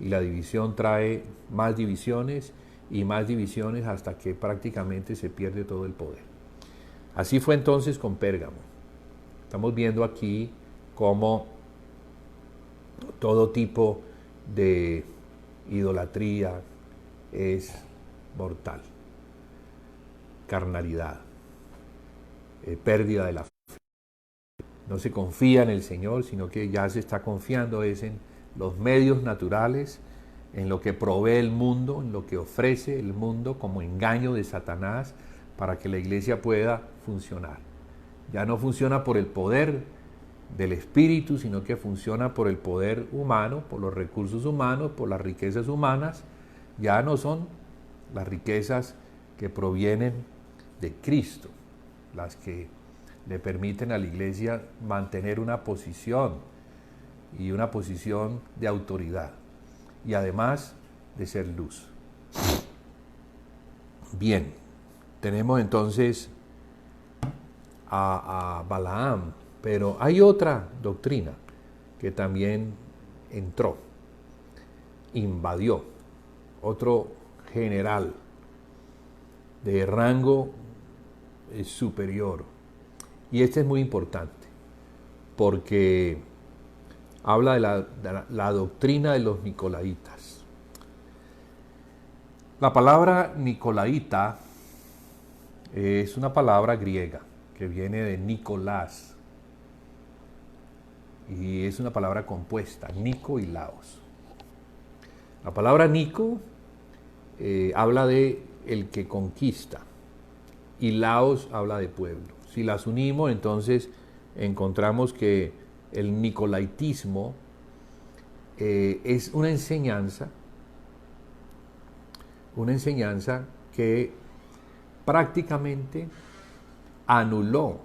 [SPEAKER 1] y la división trae más divisiones y más divisiones hasta que prácticamente se pierde todo el poder. Así fue entonces con Pérgamo. Estamos viendo aquí cómo todo tipo de idolatría es mortal. Carnalidad, pérdida de la fe. No se confía en el Señor, sino que ya se está confiando es en los medios naturales, en lo que provee el mundo, en lo que ofrece el mundo como engaño de Satanás para que la iglesia pueda funcionar. Ya no funciona por el poder del Espíritu, sino que funciona por el poder humano, por los recursos humanos, por las riquezas humanas. Ya no son las riquezas que provienen de Cristo las que le permiten a la iglesia mantener una posición y una posición de autoridad y además de ser luz. Bien, tenemos entonces a Balaam, pero hay otra doctrina que también entró, invadió, otro general de rango superior. Y este es muy importante porque habla de la doctrina de los nicolaitas. La palabra nicolaita es una palabra griega que viene de Nicolás y es una palabra compuesta, Nico y Laos. La palabra Nico habla de el que conquista y Laos habla de pueblo. Si las unimos, entonces encontramos que el nicolaitismo es una enseñanza que prácticamente anuló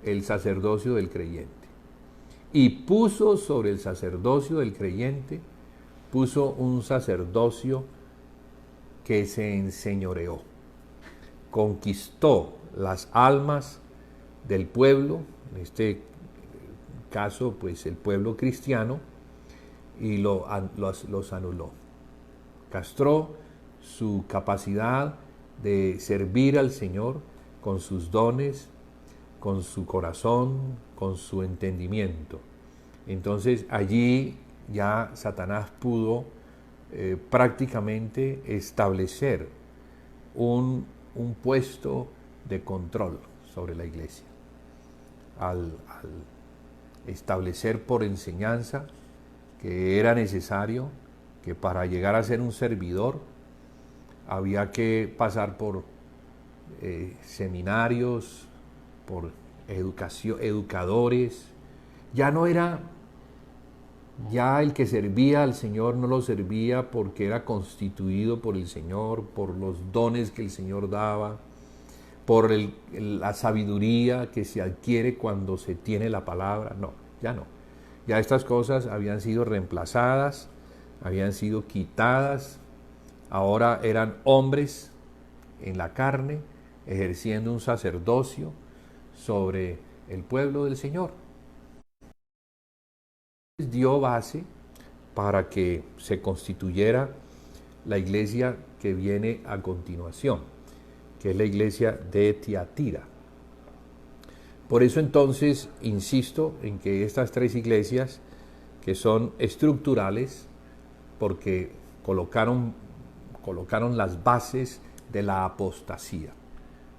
[SPEAKER 1] el sacerdocio del creyente y puso sobre el sacerdocio del creyente, puso un sacerdocio que se enseñoreó, conquistó las almas del pueblo, en este caso pues el pueblo cristiano, y los anuló. Castró su capacidad de servir al Señor con sus dones, con su corazón, con su entendimiento. Entonces allí ya Satanás pudo prácticamente establecer un puesto de control sobre la iglesia, al establecer por enseñanza que era necesario que para llegar a ser un servidor había que pasar por seminarios, por educadores. Ya no era, ya el que servía al Señor no lo servía porque era constituido por el Señor, por los dones que el Señor daba, por la sabiduría que se adquiere cuando se tiene la palabra. No, ya no. Ya estas cosas habían sido reemplazadas, habían sido quitadas Ahora eran hombres en la carne, ejerciendo un sacerdocio sobre el pueblo del Señor. Dio base para que se constituyera la iglesia que viene a continuación, que es la iglesia de Tiatira. Por eso entonces insisto en que estas tres iglesias, que son estructurales, porque colocaron las bases de la apostasía.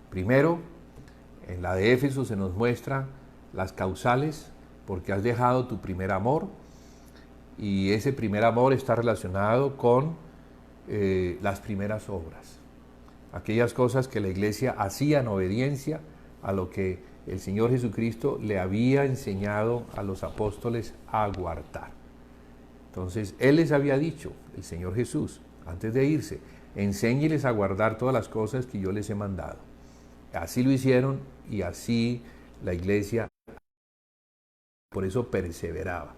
[SPEAKER 1] Primero, en la de Éfeso se nos muestra las causales, porque has dejado tu primer amor, y ese primer amor está relacionado con las primeras obras, aquellas cosas que la iglesia hacía en obediencia a lo que el Señor Jesucristo le había enseñado a los apóstoles a guardar. Entonces, Él les había dicho, el Señor Jesús, antes de irse, enséñeles a guardar todas las cosas que yo les he mandado. Así lo hicieron y así la iglesia, por eso perseveraba.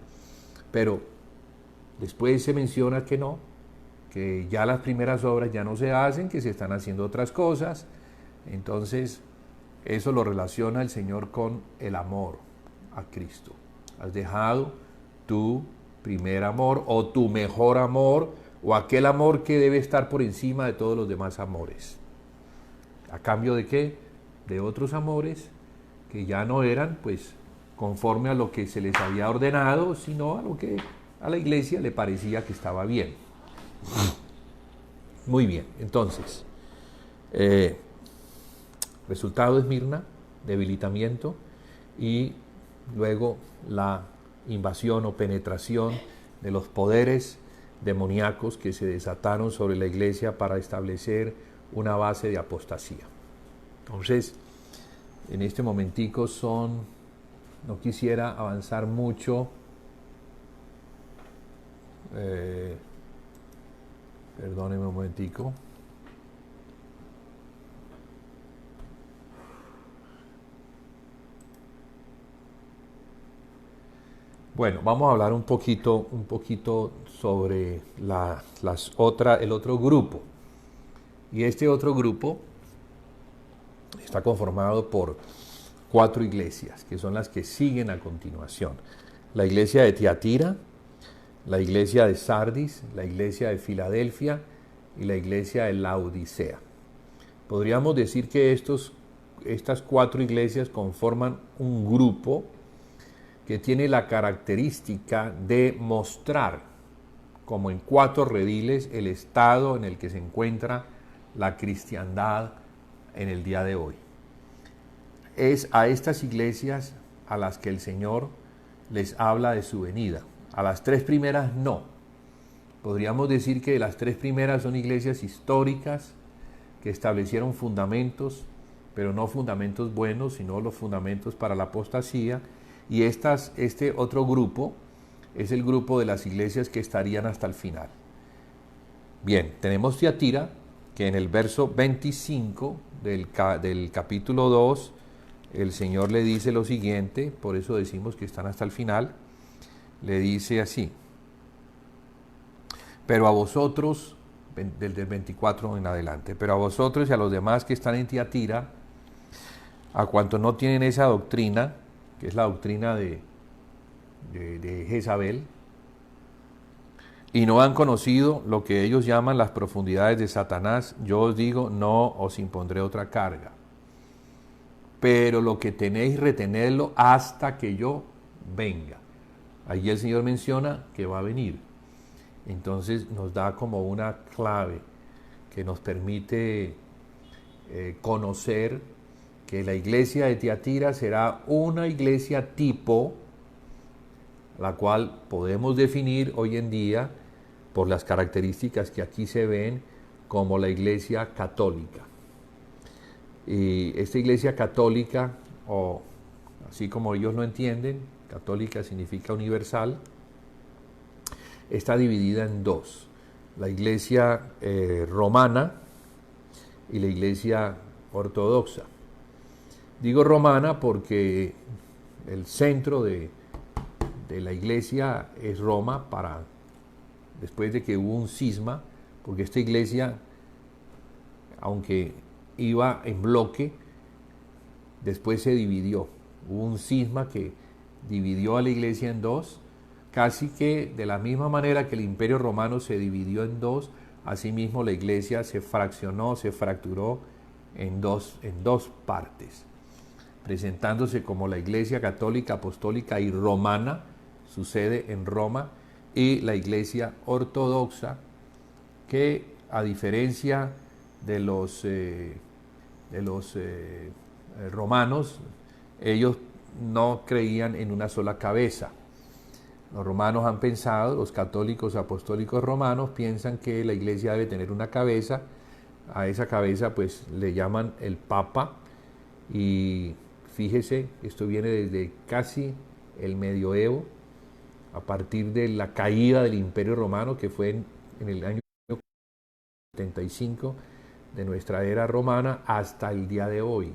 [SPEAKER 1] Pero después se menciona que no, que ya las primeras obras ya no se hacen, que se están haciendo otras cosas. Entonces, eso lo relaciona el Señor con el amor a Cristo. Has dejado tu primer amor o tu mejor amor o aquel amor que debe estar por encima de todos los demás amores. ¿A cambio de qué? De otros amores que ya no eran pues conforme a lo que se les había ordenado, sino a lo que a la iglesia le parecía que estaba bien. Muy bien, entonces, resultado de Esmirna, debilitamiento, y luego la invasión o penetración de los poderes demoníacos que se desataron sobre la iglesia para establecer una base de apostasía. Entonces, en este momentico no quisiera avanzar mucho, perdónenme un momentico. Bueno, vamos a hablar un poquito sobre el otro grupo. Y este otro grupo está conformado por 4 iglesias, que son las que siguen a continuación. La iglesia de Tiatira, la iglesia de Sardis, la iglesia de Filadelfia y la iglesia de Laodicea. Podríamos decir que estas 4 iglesias conforman un grupo que tiene la característica de mostrar, como en 4 rediles, el estado en el que se encuentra la cristiandad en el día de hoy. Es a estas iglesias a las que el Señor les habla de su venida. A las 3 primeras no. Podríamos decir que las 3 primeras son iglesias históricas que establecieron fundamentos, pero no fundamentos buenos, sino los fundamentos para la apostasía. Y este otro grupo es el grupo de las iglesias que estarían hasta el final. Bien, tenemos Tiatira, que en el verso 25 del capítulo 2, el Señor le dice lo siguiente, por eso decimos que están hasta el final, le dice así: pero a vosotros, del 24 en adelante, pero a vosotros y a los demás que están en Tiatira, a cuantos no tienen esa doctrina, que es la doctrina de Jezabel, y no han conocido lo que ellos llaman las profundidades de Satanás, yo os digo, no os impondré otra carga. Pero lo que tenéis, retenedlo hasta que yo venga. Allí el Señor menciona que va a venir. Entonces nos da como una clave que nos permite conocer que la iglesia de Tiatira será una iglesia tipo, la cual podemos definir hoy en día por las características que aquí se ven como la iglesia católica. Y esta iglesia católica, o así como ellos lo entienden, católica significa universal, está dividida en 2. La iglesia romana y la iglesia ortodoxa. Digo romana porque el centro de la iglesia es Roma, después de que hubo un cisma porque esta iglesia, aunque iba en bloque, después se dividió. Hubo un cisma que dividió a la iglesia en dos, casi que de la misma manera que el Imperio Romano se dividió en dos, asimismo la iglesia se fraccionó, se fracturó en dos partes, presentándose como la iglesia católica, apostólica y romana, su sede en Roma, y la iglesia ortodoxa, que a diferencia de los romanos, ellos no creían en una sola cabeza. Los romanos han pensado, los católicos apostólicos romanos piensan que la iglesia debe tener una cabeza. A esa cabeza pues le llaman el Papa, y fíjese, esto viene desde casi el medioevo, a partir de la caída del Imperio Romano, que fue en el año 75 de nuestra era romana, hasta el día de hoy.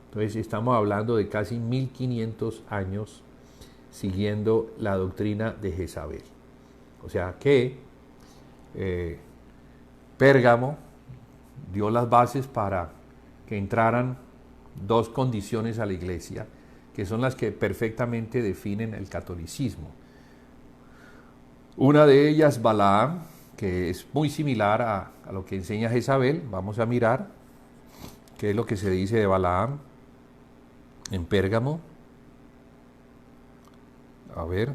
[SPEAKER 1] Entonces estamos hablando de casi 1500 años siguiendo la doctrina de Jezabel. O sea que Pérgamo dio las bases para que entraran dos condiciones a la iglesia, que son las que perfectamente definen el catolicismo. Una de ellas, Balaam, que es muy similar a lo que enseña Jezabel. Vamos a mirar qué es lo que se dice de Balaam en Pérgamo. A ver,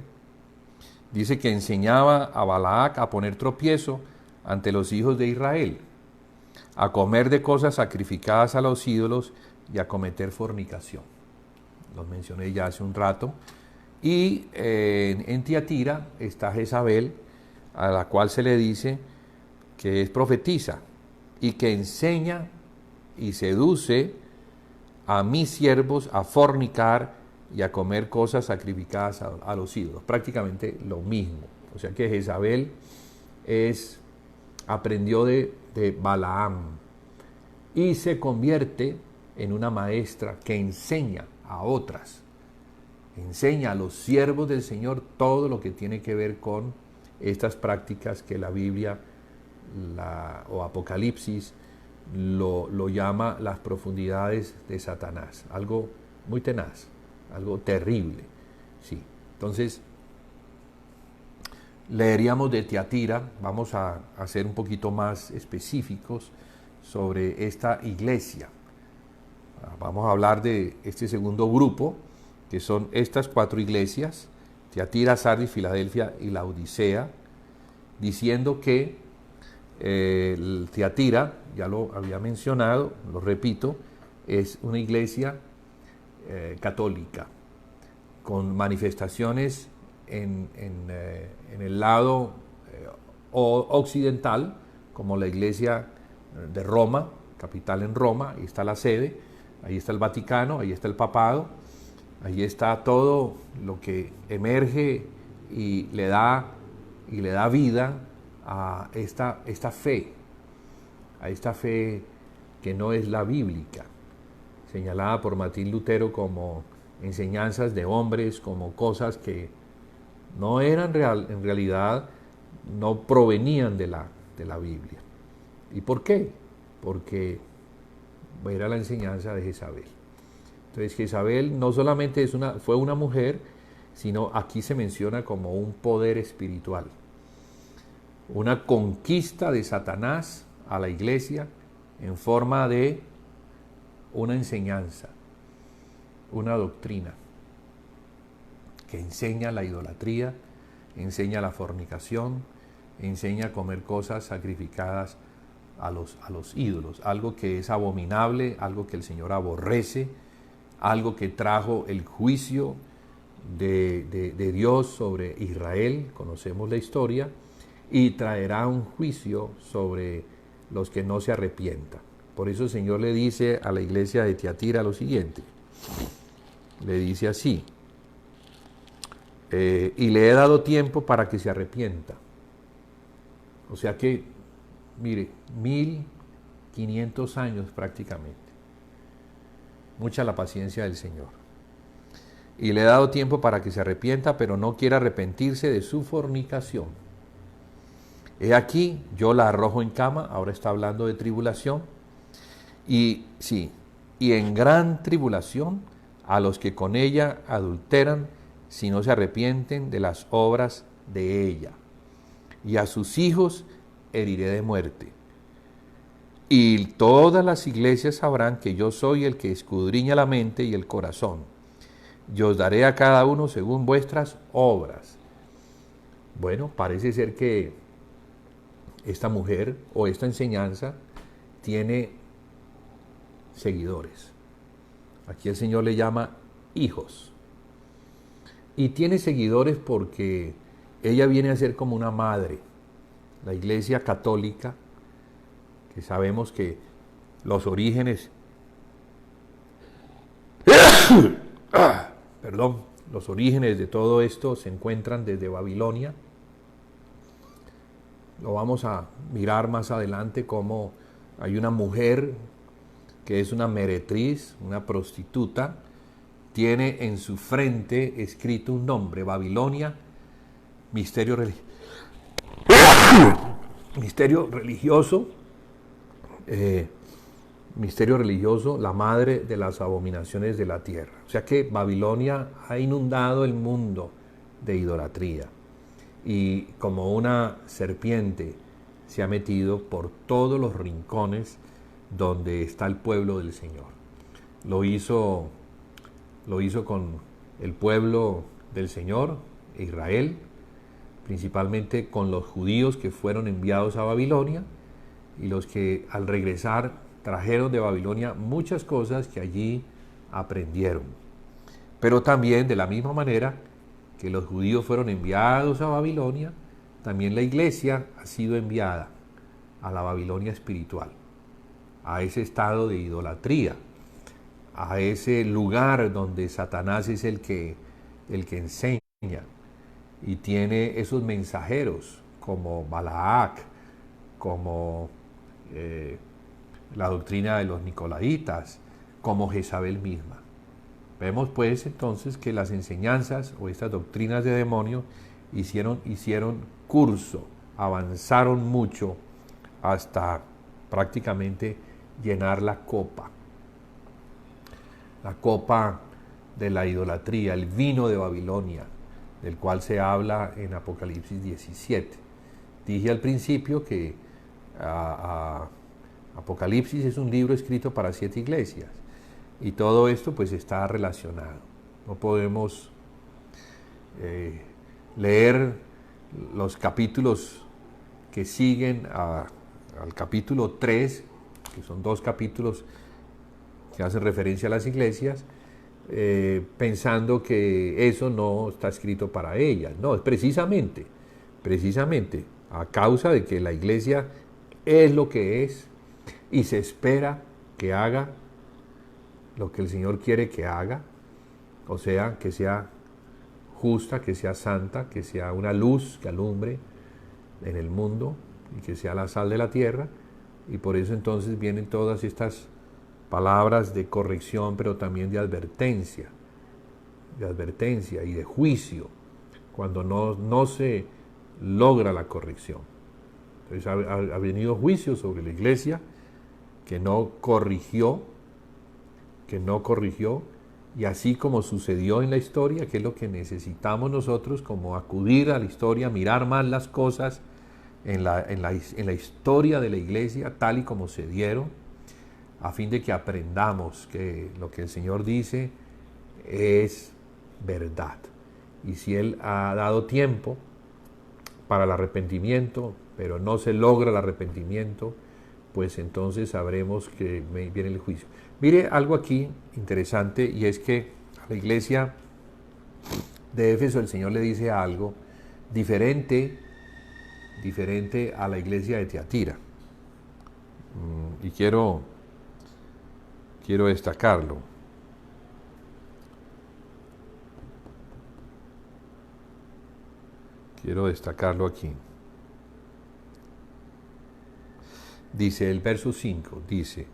[SPEAKER 1] dice que enseñaba a Balac a poner tropiezo ante los hijos de Israel, a comer de cosas sacrificadas a los ídolos y a cometer fornicación. Los mencioné ya hace un rato. Y en Tiatira está Jezabel, a la cual se le dice que es profetisa y que enseña y seduce a mis siervos a fornicar y a comer cosas sacrificadas a los ídolos. Prácticamente lo mismo. O sea que Jezabel aprendió de Balaam y se convierte en una maestra que enseña a otras, enseña a los siervos del Señor todo lo que tiene que ver con estas prácticas que la Biblia o Apocalipsis lo llama las profundidades de Satanás. Algo muy tenaz, algo terrible. Sí. Entonces, leeríamos de Tiatira. Vamos a ser un poquito más específicos sobre esta iglesia. Vamos a hablar de este segundo grupo, que son estas cuatro iglesias: Tiatira, Sardis, Filadelfia y Laodicea, diciendo que Tiatira, ya lo había mencionado, lo repito, es una iglesia católica, con manifestaciones en el lado occidental, como la iglesia de Roma, capital en Roma. Ahí está la sede, ahí está el Vaticano, ahí está el papado, ahí está todo lo que emerge y le da vida a esta fe que no es la bíblica, señalada por Martín Lutero como enseñanzas de hombres, como cosas que no eran en realidad, no provenían de la Biblia. ¿Y por qué? Porque era la enseñanza de Jezabel. Entonces Jezabel no solamente fue una mujer, sino aquí se menciona como un poder espiritual, una conquista de Satanás a la iglesia en forma de una enseñanza, una doctrina que enseña la idolatría, enseña la fornicación, enseña a comer cosas sacrificadas a los ídolos, algo que es abominable, algo que el Señor aborrece, algo que trajo el juicio de Dios sobre Israel. Conocemos la historia, y traerá un juicio sobre los que no se arrepientan. Por eso el Señor le dice a la iglesia de Tiatira lo siguiente, le dice así: y le he dado tiempo para que se arrepienta. O sea que, mire, 1500 años prácticamente. Mucha la paciencia del Señor. Y le he dado tiempo para que se arrepienta, pero no quiere arrepentirse de su fornicación. He aquí, yo la arrojo en cama, ahora está hablando de tribulación, y sí, y en gran tribulación a los que con ella adulteran, si no se arrepienten de las obras de ella. Y a sus hijos heriré de muerte. Y todas las iglesias sabrán que yo soy el que escudriña la mente y el corazón. Yo os daré a cada uno según vuestras obras. Bueno, parece ser que esta mujer o esta enseñanza tiene seguidores. Aquí el Señor le llama hijos. Y tiene seguidores porque ella viene a ser como una madre. La Iglesia Católica, que sabemos que los orígenes, los orígenes de todo esto se encuentran desde Babilonia. Lo vamos a mirar más adelante, como hay una mujer que es una meretriz, una prostituta, tiene en su frente escrito un nombre: Babilonia, misterio religioso, la madre de las abominaciones de la tierra. O sea que Babilonia ha inundado el mundo de idolatría, y como una serpiente se ha metido por todos los rincones donde está el pueblo del Señor. Lo hizo con el pueblo del Señor, Israel, principalmente con los judíos que fueron enviados a Babilonia, y los que al regresar trajeron de Babilonia muchas cosas que allí aprendieron. Pero también, de la misma manera que los judíos fueron enviados a Babilonia, también la iglesia ha sido enviada a la Babilonia espiritual, a ese estado de idolatría, a ese lugar donde Satanás es el que enseña, y tiene esos mensajeros como Balac, como la doctrina de los Nicolaitas, como Jezabel misma. Vemos pues entonces que las enseñanzas o estas doctrinas de demonio hicieron curso, avanzaron mucho hasta prácticamente llenar la copa de la idolatría, el vino de Babilonia, del cual se habla en Apocalipsis 17. Dije al principio que Apocalipsis es un libro escrito para 7 iglesias, y todo esto pues está relacionado. No podemos leer los capítulos que siguen al capítulo 3, que son 2 capítulos que hacen referencia a las iglesias, pensando que eso no está escrito para ellas. No, es precisamente a causa de que la iglesia es lo que es, y se espera que haga lo que el Señor quiere que haga, o sea, que sea justa, que sea santa, que sea una luz que alumbre en el mundo, y que sea la sal de la tierra. Y por eso entonces vienen todas estas palabras de corrección, pero también de advertencia y de juicio, cuando no se logra la corrección. Entonces ha venido juicio sobre la iglesia que no corrigió, y así como sucedió en la historia, que es lo que necesitamos nosotros, como acudir a la historia, mirar más las cosas en la historia de la iglesia, tal y como se dieron, a fin de que aprendamos que lo que el Señor dice es verdad. Y si Él ha dado tiempo para el arrepentimiento, pero no se logra el arrepentimiento, pues entonces sabremos que viene el juicio. Mire algo aquí interesante, y es que a la iglesia de Éfeso el Señor le dice algo diferente a la iglesia de Tiatira. Y quiero destacarlo. Quiero destacarlo aquí. Dice el verso 5, dice,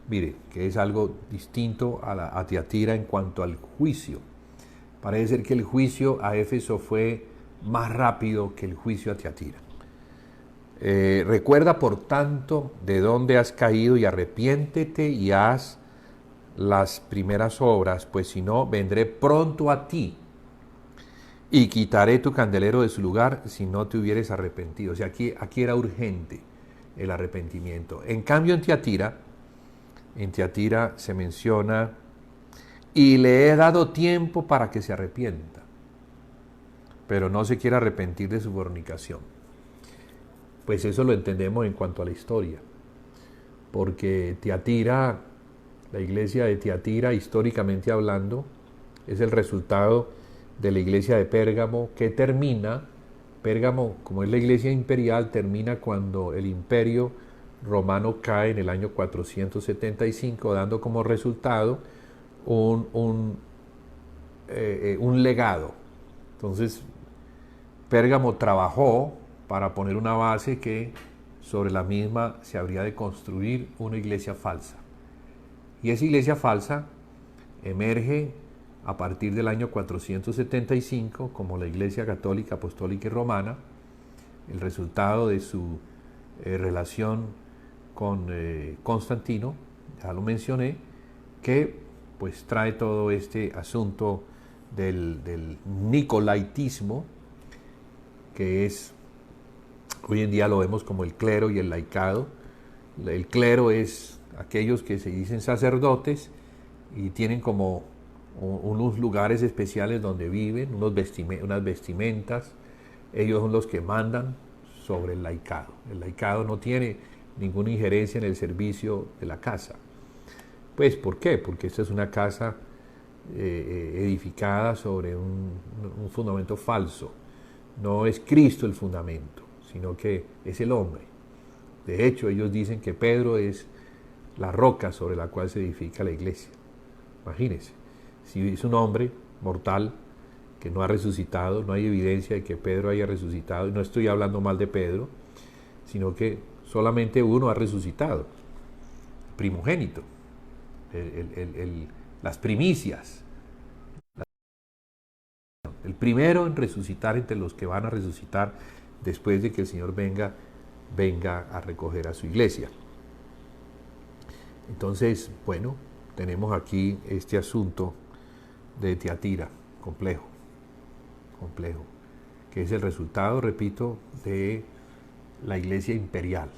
[SPEAKER 1] mire, que es algo distinto a Tiatira en cuanto al juicio. Parece ser que el juicio a Éfeso fue más rápido que el juicio a Tiatira. Recuerda por tanto de dónde has caído y arrepiéntete y haz las primeras obras, pues si no, vendré pronto a ti y quitaré tu candelero de su lugar si no te hubieres arrepentido. O sea, aquí era urgente el arrepentimiento. En cambio, en Tiatira se menciona, y le he dado tiempo para que se arrepienta, pero no se quiere arrepentir de su fornicación. Pues eso lo entendemos en cuanto a la historia, porque Tiatira, la iglesia de Tiatira, históricamente hablando, es el resultado de la iglesia de Pérgamo, que termina, Pérgamo, como es la iglesia imperial, termina cuando el imperio romano cae en el año 475, dando como resultado un legado. Entonces, Pérgamo trabajó para poner una base que sobre la misma se habría de construir una iglesia falsa. Y esa iglesia falsa emerge a partir del año 475 como la Iglesia Católica, Apostólica y Romana, el resultado de su relación con Constantino, ya lo mencioné, que pues trae todo este asunto del nicolaitismo, que es, hoy en día lo vemos como el clero y el laicado. El clero es aquellos que se dicen sacerdotes y tienen como unos lugares especiales donde viven, unas vestimentas. Ellos son los que mandan sobre el laicado. El laicado no tiene ninguna injerencia en el servicio de la casa. Pues, ¿por qué? Porque esta es una casa edificada sobre un fundamento falso. No es Cristo el fundamento, sino que es el hombre. De hecho, ellos dicen que Pedro es la roca sobre la cual se edifica la iglesia. Imagínense, si es un hombre mortal que no ha resucitado, no hay evidencia de que Pedro haya resucitado, y no estoy hablando mal de Pedro, sino que solamente uno ha resucitado, primogénito, las primicias, el primero en resucitar entre los que van a resucitar después de que el Señor venga a recoger a su iglesia. Entonces, bueno, tenemos aquí este asunto de Tiatira, complejo, que es el resultado, repito, de la iglesia imperial.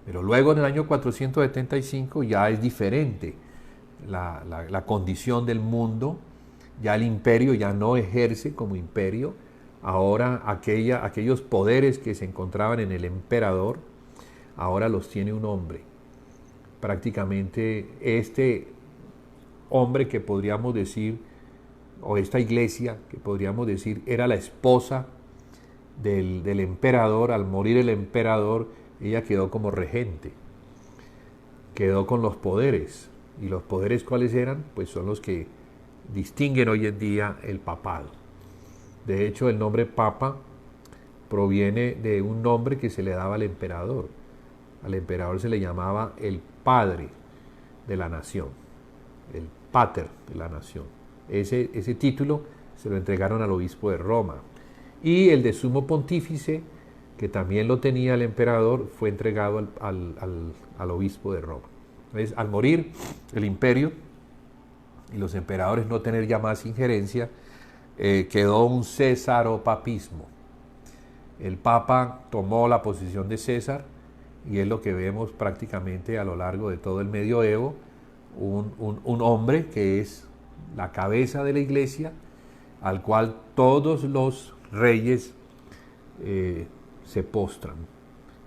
[SPEAKER 1] Pero luego en el año 475 ya es diferente la condición del mundo, ya el imperio ya no ejerce como imperio, ahora aquellos poderes que se encontraban en el emperador, ahora los tiene un hombre. Prácticamente este hombre que podríamos decir, o esta iglesia que podríamos decir, era la esposa del emperador. Al morir el emperador, ella quedó como regente, quedó con los poderes. ¿Y los poderes cuáles eran? Pues son los que distinguen hoy en día el papado. De hecho, el nombre papa proviene de un nombre que se le daba al emperador. Al emperador se le llamaba el padre de la nación, el pater de la nación. Ese título se lo entregaron al obispo de Roma. Y el de sumo pontífice, que también lo tenía el emperador, fue entregado al obispo de Roma. Entonces, al morir el imperio y los emperadores no tener ya más injerencia, quedó un césaropapismo. El papa tomó la posición de César, y es lo que vemos prácticamente a lo largo de todo el medioevo, un hombre que es la cabeza de la iglesia, al cual todos los reyes se postran.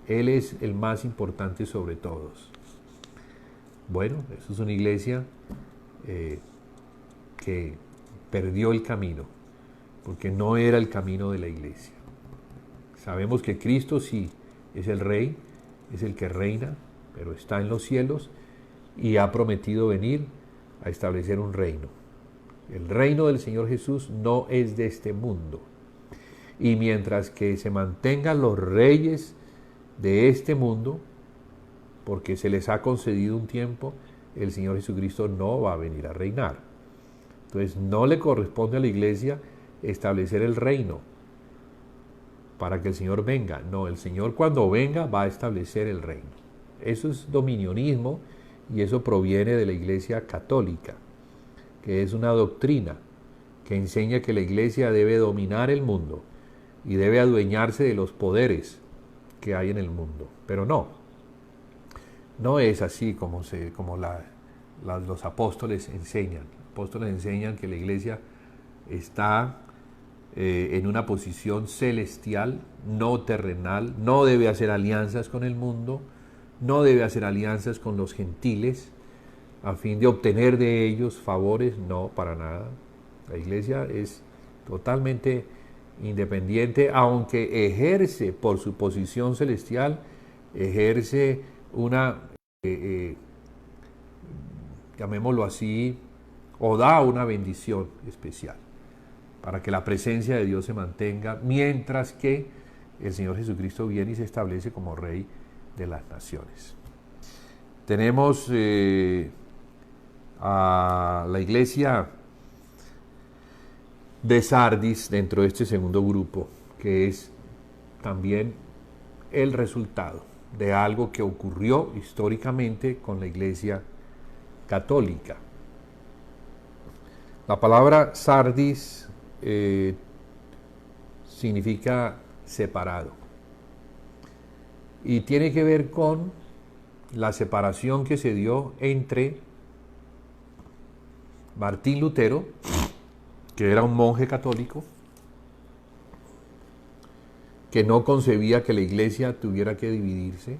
[SPEAKER 1] Él es el más importante sobre todos. Bueno, eso es una iglesia que perdió el camino, porque no era el camino de la iglesia. Sabemos que Cristo sí es el rey, es el que reina, pero está en los cielos y ha prometido venir a establecer un reino. El reino del Señor Jesús no es de este mundo. Y mientras que se mantengan los reyes de este mundo, porque se les ha concedido un tiempo, el Señor Jesucristo no va a venir a reinar. Entonces no le corresponde a la iglesia establecer el reino. para que el Señor venga. No, el Señor cuando venga va a establecer el reino. Eso es dominionismo y eso proviene de la Iglesia católica, que es una doctrina que enseña que la Iglesia debe dominar el mundo y debe adueñarse de los poderes que hay en el mundo. Pero no es así como los apóstoles enseñan. Los apóstoles enseñan que la Iglesia está en una posición celestial, no terrenal, no debe hacer alianzas con el mundo, no debe hacer alianzas con los gentiles a fin de obtener de ellos favores, no, para nada. La Iglesia es totalmente independiente, aunque ejerce por su posición celestial, ejerce una, llamémoslo así, o da una bendición especial para que la presencia de Dios se mantenga, mientras que el Señor Jesucristo viene y se establece como Rey de las naciones. Tenemos a la iglesia de Sardis dentro de este segundo grupo, que es también el resultado de algo que ocurrió históricamente con la iglesia católica. La palabra Sardis significa separado y tiene que ver con la separación que se dio entre Martín Lutero, que era un monje católico, que no concebía que la iglesia tuviera que dividirse.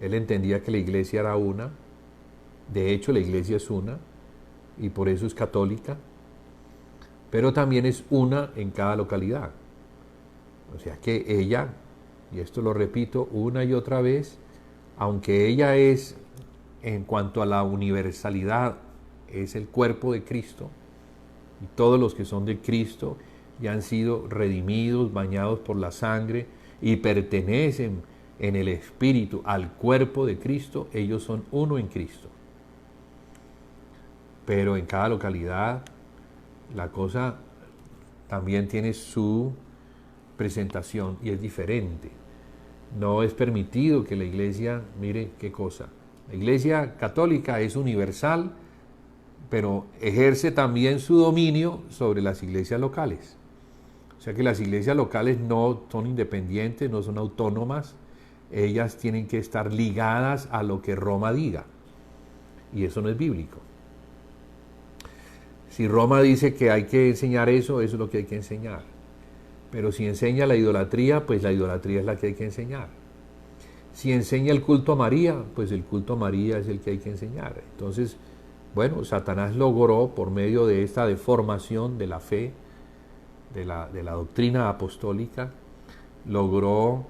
[SPEAKER 1] Él entendía que la iglesia era una, de hecho la iglesia es una, y por eso es católica, pero también es una en cada localidad. O sea que ella, y esto lo repito una y otra vez, aunque ella es, en cuanto a la universalidad, es el cuerpo de Cristo, y todos los que son de Cristo ya han sido redimidos, bañados por la sangre y pertenecen en el Espíritu al cuerpo de Cristo, ellos son uno en Cristo. Pero en cada localidad la cosa también tiene su presentación y es diferente. No es permitido que la iglesia, mire qué cosa, la iglesia católica es universal, pero ejerce también su dominio sobre las iglesias locales. O sea que las iglesias locales no son independientes, no son autónomas, ellas tienen que estar ligadas a lo que Roma diga, y eso no es bíblico. Si Roma dice que hay que enseñar eso, eso es lo que hay que enseñar. Pero si enseña la idolatría, pues la idolatría es la que hay que enseñar. Si enseña el culto a María, pues el culto a María es el que hay que enseñar. Entonces, bueno, Satanás logró, por medio de esta deformación de la fe, de la doctrina apostólica, logró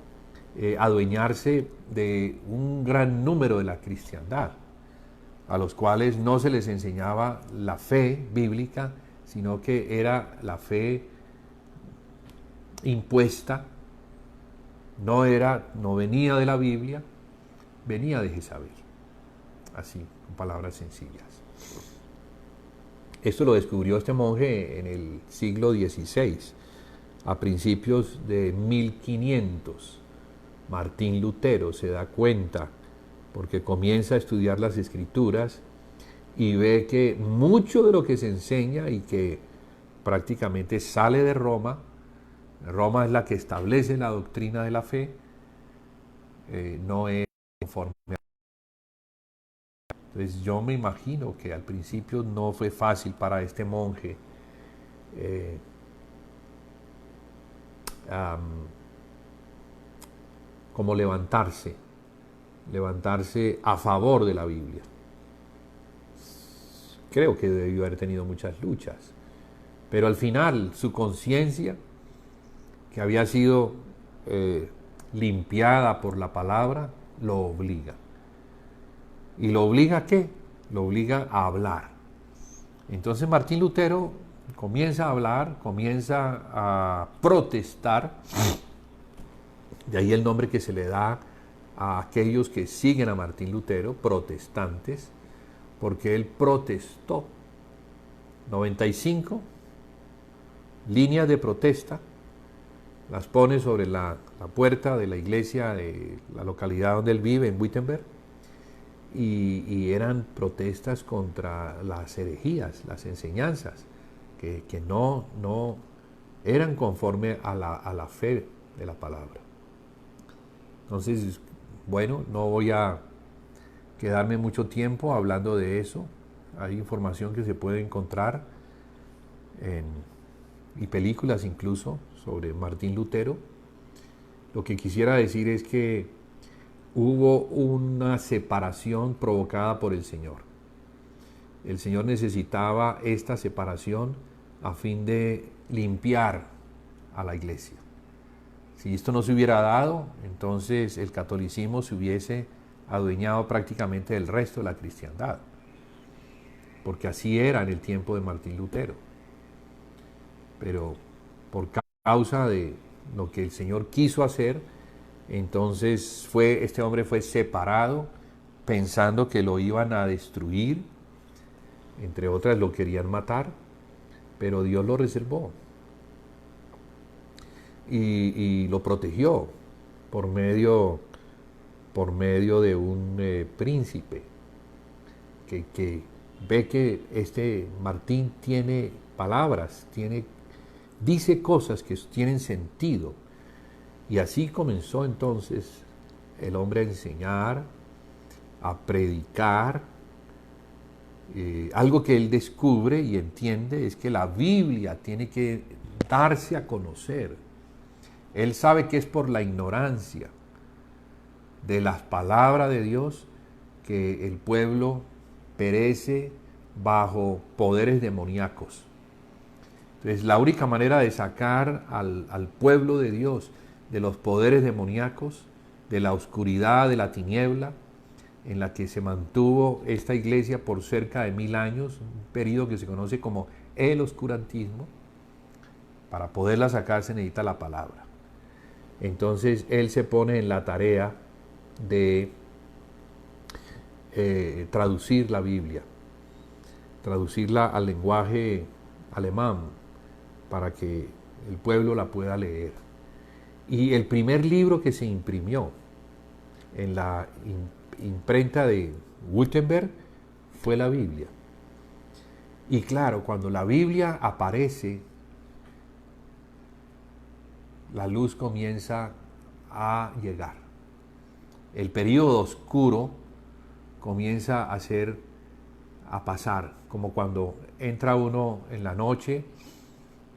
[SPEAKER 1] adueñarse de un gran número de la cristiandad, a los cuales no se les enseñaba la fe bíblica, sino que era la fe impuesta, no venía de la Biblia, venía de Jezabel. Así, con palabras sencillas. Esto lo descubrió este monje en el siglo XVI, a principios de 1500. Martín Lutero se da cuenta, porque comienza a estudiar las Escrituras y ve que mucho de lo que se enseña y que prácticamente sale de Roma, Roma es la que establece la doctrina de la fe, no es conforme a... Entonces yo me imagino que al principio no fue fácil para este monje como levantarse a favor de la Biblia. Creo que debió haber tenido muchas luchas, pero al final su conciencia, que había sido limpiada por la palabra, lo obliga. ¿Y lo obliga a qué? Lo obliga a hablar. Entonces Martín Lutero comienza a hablar, comienza a protestar, de ahí el nombre que se le da a aquellos que siguen a Martín Lutero, protestantes, porque él protestó. 95 líneas de protesta las pone sobre la puerta de la iglesia de la localidad donde él vive, en Wittenberg, y eran protestas contra las herejías, las enseñanzas, que no eran conforme a la fe de la palabra. Entonces, bueno, no voy a quedarme mucho tiempo hablando de eso. Hay información que se puede encontrar y películas incluso sobre Martín Lutero. Lo que quisiera decir es que hubo una separación provocada por el Señor. El Señor necesitaba esta separación a fin de limpiar a la iglesia. Si esto no se hubiera dado, entonces el catolicismo se hubiese adueñado prácticamente del resto de la cristiandad, porque así era en el tiempo de Martín Lutero. Pero por causa de lo que el Señor quiso hacer, entonces este hombre fue separado pensando que lo iban a destruir, entre otras lo querían matar, pero Dios lo reservó y lo protegió por medio de un príncipe que ve que este Martín tiene palabras, dice cosas que tienen sentido. Y así comenzó entonces el hombre a enseñar, a predicar. Algo que él descubre y entiende es que la Biblia tiene que darse a conocer. Él sabe que es por la ignorancia de las palabras de Dios que el pueblo perece bajo poderes demoníacos. Entonces, la única manera de sacar al pueblo de Dios de los poderes demoníacos, de la oscuridad, de la tiniebla, en la que se mantuvo esta iglesia por cerca de 1000 años, un periodo que se conoce como el oscurantismo, para poderla sacar se necesita la palabra. Entonces, él se pone en la tarea de traducir la Biblia, traducirla al lenguaje alemán, para que el pueblo la pueda leer. Y el primer libro que se imprimió en la imprenta de Wittenberg fue la Biblia. Y claro, cuando la Biblia aparece, la luz comienza a llegar. El periodo oscuro comienza a pasar, como cuando entra uno en la noche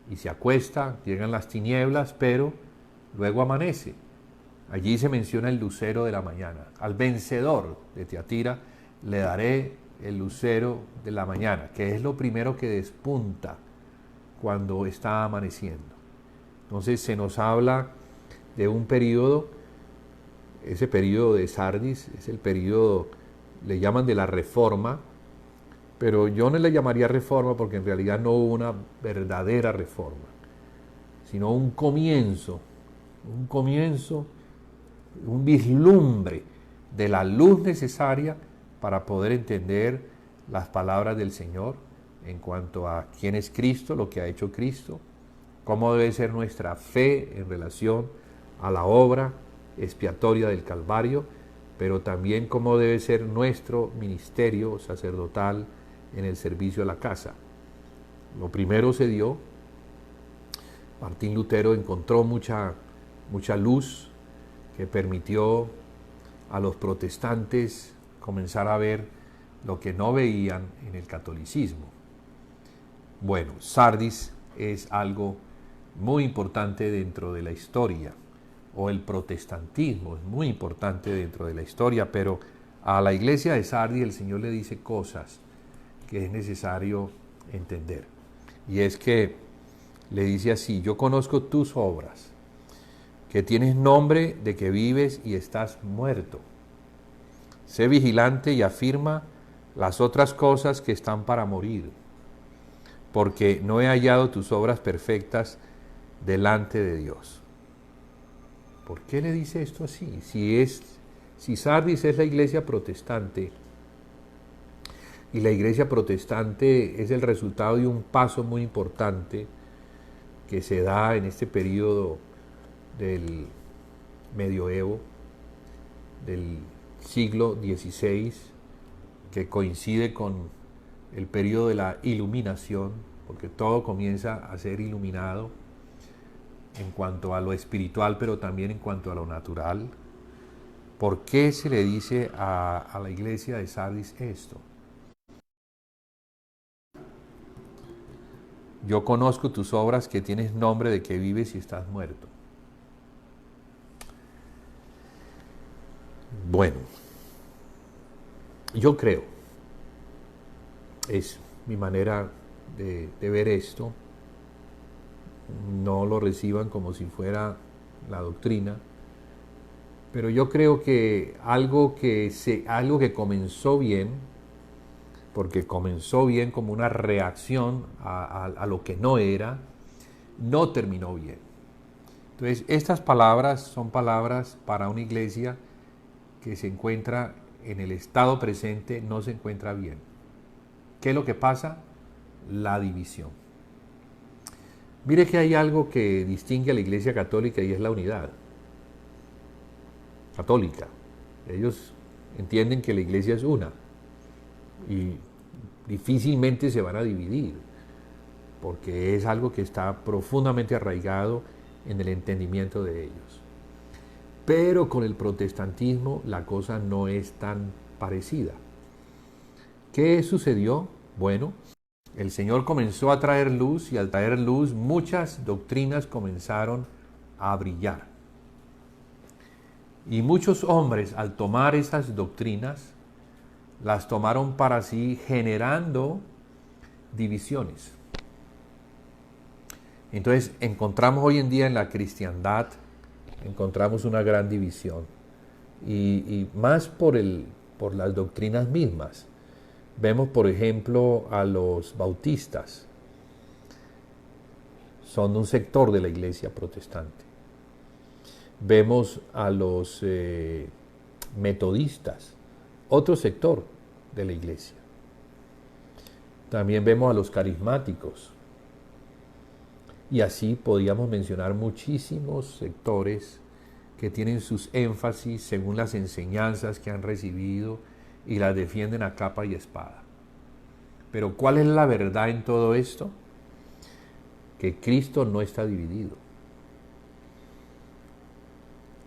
[SPEAKER 1] y se acuesta, llegan las tinieblas, pero luego amanece. Allí se menciona el lucero de la mañana. Al vencedor de Tiatira le daré el lucero de la mañana, que es lo primero que despunta cuando está amaneciendo. Entonces se nos habla de un periodo, ese periodo de Sardis, es el periodo, le llaman de la Reforma, pero yo no le llamaría reforma porque en realidad no hubo una verdadera reforma, sino un comienzo, un vislumbre de la luz necesaria para poder entender las palabras del Señor en cuanto a quién es Cristo, lo que ha hecho Cristo, cómo debe ser nuestra fe en relación a la obra expiatoria del Calvario, pero también cómo debe ser nuestro ministerio sacerdotal en el servicio a la casa. Lo primero se dio, Martín Lutero encontró mucha luz que permitió a los protestantes comenzar a ver lo que no veían en el catolicismo. Bueno, Sardis es algo muy importante dentro de la historia, o el protestantismo es muy importante dentro de la historia, pero a la iglesia de Sardis el Señor le dice cosas que es necesario entender. Y es que le dice así: yo conozco tus obras, que tienes nombre de que vives y estás muerto. Sé vigilante y afirma las otras cosas que están para morir, porque no he hallado tus obras perfectas delante de Dios. ¿Por qué le dice esto así? Si Sardis es la iglesia protestante, y la iglesia protestante es el resultado de un paso muy importante que se da en este periodo del medioevo, del siglo XVI, que coincide con el periodo de la iluminación, porque todo comienza a ser iluminado en cuanto a lo espiritual, pero también en cuanto a lo natural. ¿Por qué se le dice a la iglesia de Sardis esto? Yo conozco tus obras, que tienes nombre de que vives y estás muerto. Bueno, yo creo, es mi manera de ver esto, no lo reciban como si fuera la doctrina, pero yo creo que algo que comenzó bien, porque comenzó bien como una reacción a lo que no era, no terminó bien. Entonces, estas palabras son palabras para una iglesia que se encuentra en el estado presente, no se encuentra bien. ¿Qué es lo que pasa? La división. Mire que hay algo que distingue a la iglesia católica y es la unidad católica. Ellos entienden que la iglesia es una y difícilmente se van a dividir, porque es algo que está profundamente arraigado en el entendimiento de ellos. Pero con el protestantismo la cosa no es tan parecida. ¿Qué sucedió? Bueno, el Señor comenzó a traer luz, y al traer luz muchas doctrinas comenzaron a brillar. Y muchos hombres, al tomar esas doctrinas, las tomaron para sí, generando divisiones. Entonces encontramos hoy en día en la cristiandad, encontramos una gran división. Y más por las doctrinas mismas. Vemos, por ejemplo, a los bautistas. Son un sector de la iglesia protestante. Vemos a los metodistas, otro sector de la iglesia. También vemos a los carismáticos. Y así podíamos mencionar muchísimos sectores que tienen sus énfasis según las enseñanzas que han recibido y las defienden a capa y espada. Pero ¿cuál es la verdad en todo esto? Que Cristo no está dividido.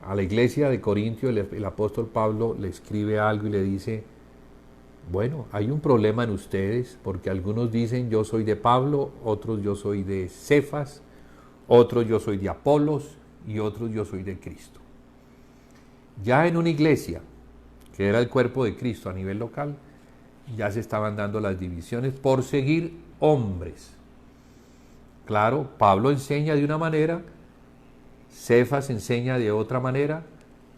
[SPEAKER 1] A la iglesia de Corintio el apóstol Pablo le escribe algo y le dice: bueno, hay un problema en ustedes, porque algunos dicen yo soy de Pablo, otros yo soy de Cefas, otros yo soy de Apolos y otros yo soy de Cristo. Ya en una iglesia, que era el cuerpo de Cristo a nivel local, ya se estaban dando las divisiones por seguir hombres. Claro, Pablo enseña de una manera, Cefas enseña de otra manera,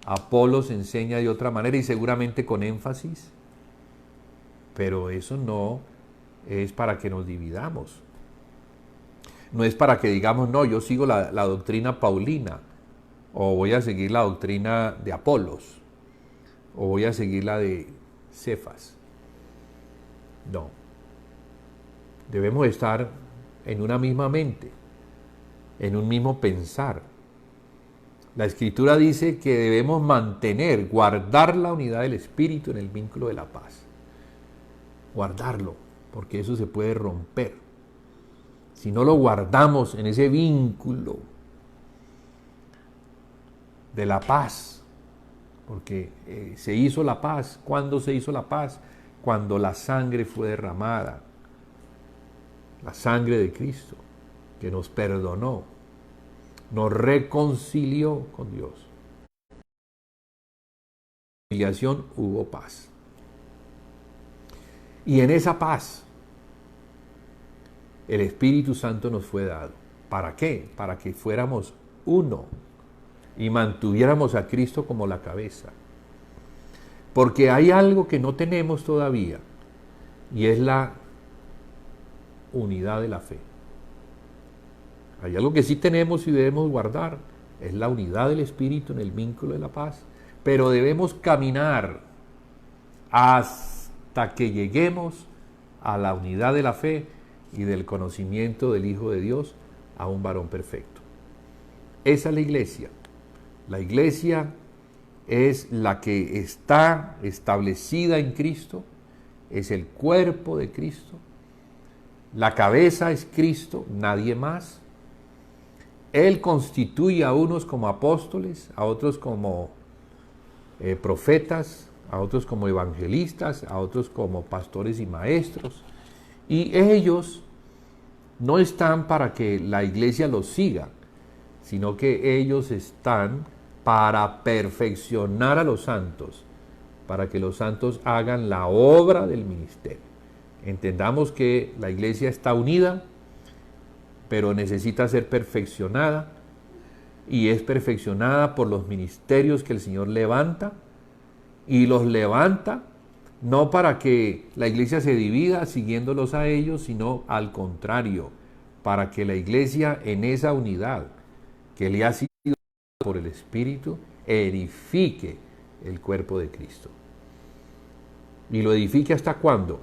[SPEAKER 1] Apolos enseña de otra manera y seguramente con énfasis, pero eso no es para que nos dividamos. No es para que digamos, no, yo sigo la doctrina paulina, o voy a seguir la doctrina de Apolos, o voy a seguir la de Cefas. No. Debemos estar en una misma mente, en un mismo pensar. La Escritura dice que debemos mantener, guardar la unidad del Espíritu en el vínculo de la paz. Guardarlo, porque eso se puede romper. Si no lo guardamos en ese vínculo de la paz, porque se hizo la paz. ¿Cuándo se hizo la paz? Cuando la sangre fue derramada, la sangre de Cristo, que nos perdonó, nos reconcilió con Dios. En la reconciliación hubo paz. Y en esa paz, el Espíritu Santo nos fue dado. ¿Para qué? Para que fuéramos uno y mantuviéramos a Cristo como la cabeza. Porque hay algo que no tenemos todavía, y es la unidad de la fe. Hay algo que sí tenemos y debemos guardar, es la unidad del Espíritu en el vínculo de la paz. Pero debemos caminar hasta que lleguemos a la unidad de la fe y del conocimiento del Hijo de Dios, a un varón perfecto. Esa es la iglesia. La iglesia es la que está establecida en Cristo, es el cuerpo de Cristo, la cabeza es Cristo, nadie más. Él constituye a unos como apóstoles, a otros como profetas, a otros como evangelistas, a otros como pastores y maestros. Y ellos no están para que la iglesia los siga, sino que ellos están para perfeccionar a los santos, para que los santos hagan la obra del ministerio. Entendamos que la iglesia está unida, pero necesita ser perfeccionada, y es perfeccionada por los ministerios que el Señor levanta, y los levanta no para que la iglesia se divida siguiéndolos a ellos, sino al contrario, para que la iglesia en esa unidad que le ha sido por el Espíritu edifique el cuerpo de Cristo. ¿Y lo edifique hasta cuándo?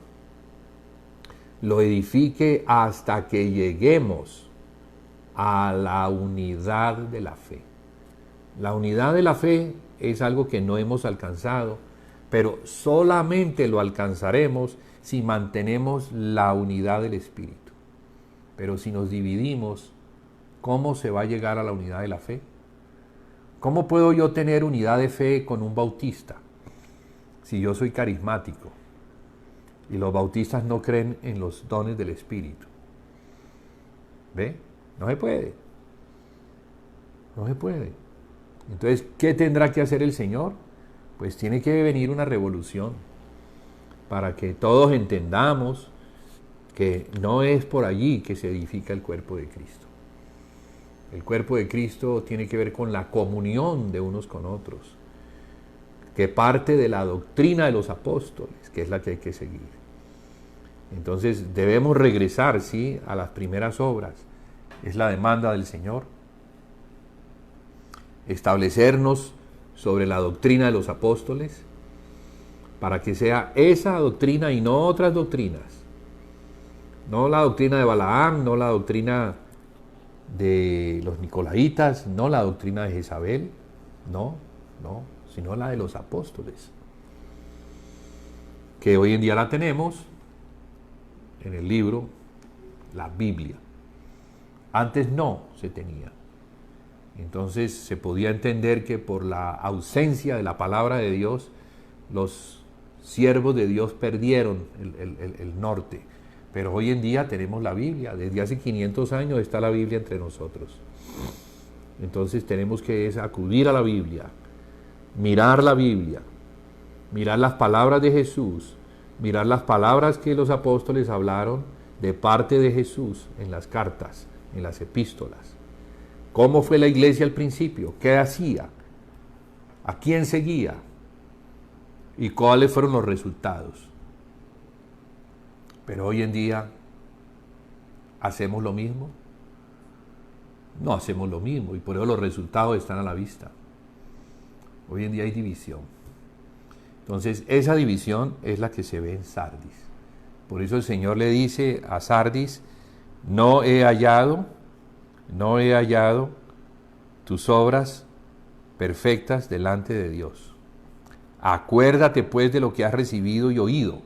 [SPEAKER 1] Lo edifique hasta que lleguemos a la unidad de la fe. La unidad de la fe es algo que no hemos alcanzado, pero solamente lo alcanzaremos si mantenemos la unidad del Espíritu. Pero si nos dividimos, ¿cómo se va a llegar a la unidad de la fe? ¿Cómo puedo yo tener unidad de fe con un bautista si yo soy carismático y los bautistas no creen en los dones del Espíritu? ¿Ve? No se puede. No se puede. Entonces, ¿qué tendrá que hacer el Señor? Pues tiene que venir una revolución para que todos entendamos que no es por allí que se edifica el cuerpo de Cristo. El cuerpo de Cristo tiene que ver con la comunión de unos con otros, que parte de la doctrina de los apóstoles, que es la que hay que seguir. Entonces debemos regresar, ¿sí?, a las primeras obras. Es la demanda del Señor. Establecernos sobre la doctrina de los apóstoles, para que sea esa doctrina y no otras doctrinas. No la doctrina de Balaam, no la doctrina de los nicolaitas, no la doctrina de Jezabel, no, sino la de los apóstoles, que hoy en día la tenemos en el libro, la Biblia. Antes no se tenía. Entonces se podía entender que por la ausencia de la palabra de Dios, los siervos de Dios perdieron el norte. Pero hoy en día tenemos la Biblia. Desde hace 500 años está la Biblia entre nosotros. Entonces tenemos que acudir a la Biblia, mirar la Biblia, mirar las palabras de Jesús, mirar las palabras que los apóstoles hablaron de parte de Jesús en las cartas, en las epístolas. ¿Cómo fue la iglesia al principio? ¿Qué hacía? ¿A quién seguía? ¿Y cuáles fueron los resultados? Pero hoy en día, ¿hacemos lo mismo? No hacemos lo mismo, y por eso los resultados están a la vista. Hoy en día hay división. Entonces, esa división es la que se ve en Sardis. Por eso el Señor le dice a Sardis: no he hallado tus obras perfectas delante de Dios. Acuérdate pues de lo que has recibido y oído,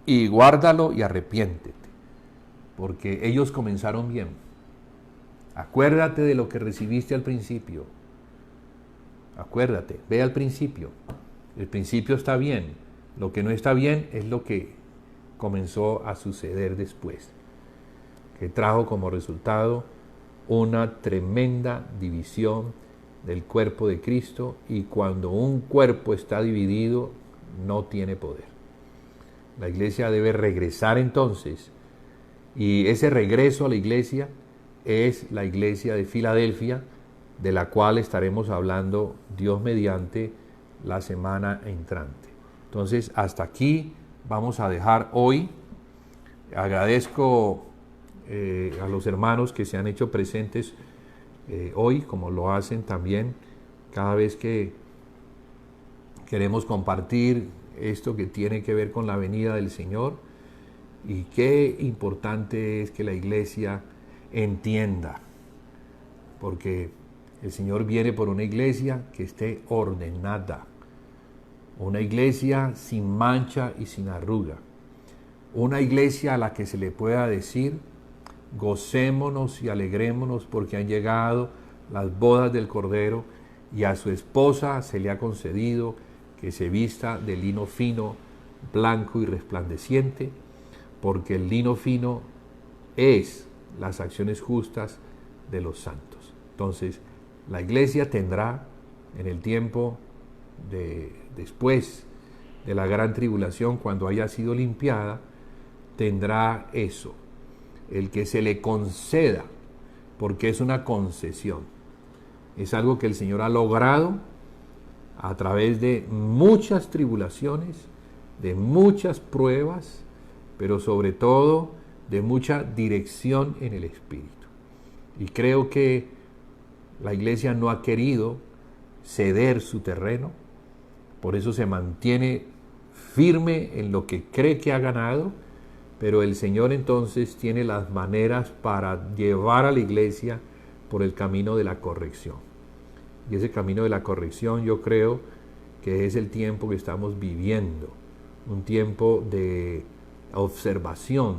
[SPEAKER 1] y guárdalo y arrepiéntete, porque ellos comenzaron bien. Acuérdate de lo que recibiste al principio. Acuérdate, ve al principio. El principio está bien. Lo que no está bien es lo que comenzó a suceder después, que trajo como resultado una tremenda división del cuerpo de Cristo, y cuando un cuerpo está dividido, no tiene poder. La iglesia debe regresar entonces, y ese regreso a la iglesia es la iglesia de Filadelfia, de la cual estaremos hablando, Dios mediante, la semana entrante. Entonces, hasta aquí vamos a dejar hoy. Agradezco a los hermanos que se han hecho presentes hoy, como lo hacen también cada vez que queremos compartir esto que tiene que ver con la venida del Señor. Y qué importante es que la iglesia entienda, porque El Señor viene por una iglesia que esté ordenada, una iglesia sin mancha y sin arruga, una iglesia a la que se le pueda decir: gocémonos y alegrémonos porque han llegado las bodas del Cordero, y a su esposa se le ha concedido que se vista de lino fino, blanco y resplandeciente, porque el lino fino es las acciones justas de los santos. Entonces, la iglesia tendrá en el tiempo después de la gran tribulación, cuando haya sido limpiada, tendrá eso, el que se le conceda, porque es una concesión. Es algo que el Señor ha logrado a través de muchas tribulaciones, de muchas pruebas, pero sobre todo de mucha dirección en el Espíritu. Y creo que la iglesia no ha querido ceder su terreno, por eso se mantiene firme en lo que cree que ha ganado, pero el Señor entonces tiene las maneras para llevar a la iglesia por el camino de la corrección. Y ese camino de la corrección yo creo que es el tiempo que estamos viviendo, un tiempo de observación,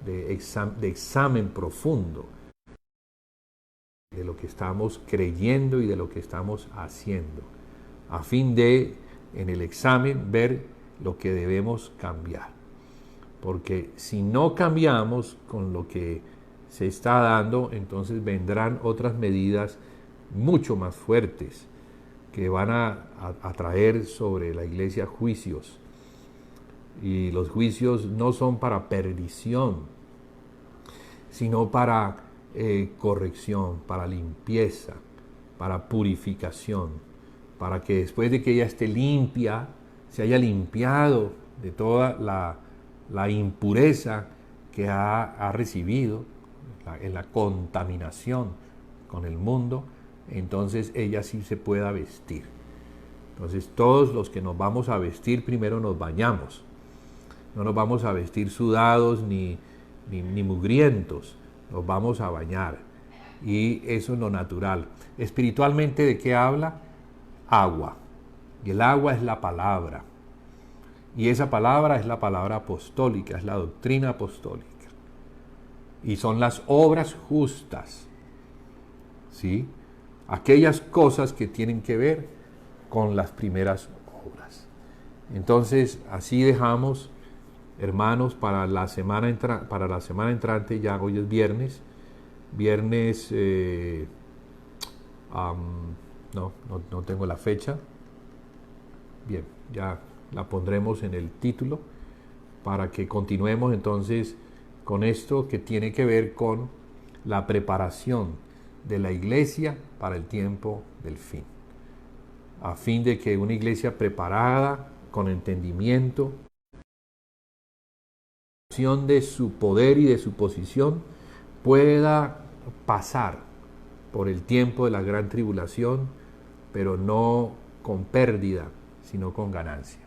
[SPEAKER 1] de examen profundo de lo que estamos creyendo y de lo que estamos haciendo, a fin de, en el examen, ver lo que debemos cambiar. Porque si no cambiamos con lo que se está dando, entonces vendrán otras medidas mucho más fuertes que van a traer sobre la iglesia juicios. Y los juicios no son para perdición, sino para corrección, para limpieza, para purificación, para que después de que ella esté limpia, se haya limpiado de toda la impureza que ha recibido, en la contaminación con el mundo, entonces ella sí se pueda vestir. Entonces todos los que nos vamos a vestir, primero nos bañamos. No nos vamos a vestir sudados ni mugrientos, nos vamos a bañar. Y eso es lo natural. Espiritualmente, ¿de qué habla? Agua. Y el agua es la palabra. Y esa palabra es la palabra apostólica, es la doctrina apostólica. Y son las obras justas, ¿sí? Aquellas cosas que tienen que ver con las primeras obras. Entonces, así dejamos, hermanos, para la semana entrante, ya hoy es viernes, no tengo la fecha, bien, ya la pondremos en el título, para que continuemos entonces con esto que tiene que ver con la preparación de la iglesia para el tiempo del fin, a fin de que una iglesia preparada, con entendimiento de su poder y de su posición, pueda pasar por el tiempo de la gran tribulación, pero no con pérdida, sino con ganancia,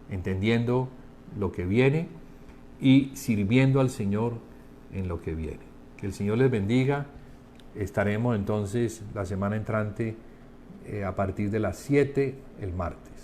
[SPEAKER 1] entendiendo lo que viene y sirviendo al Señor en lo que viene. Que el Señor les bendiga. Estaremos entonces la semana entrante a partir de las 7 el martes.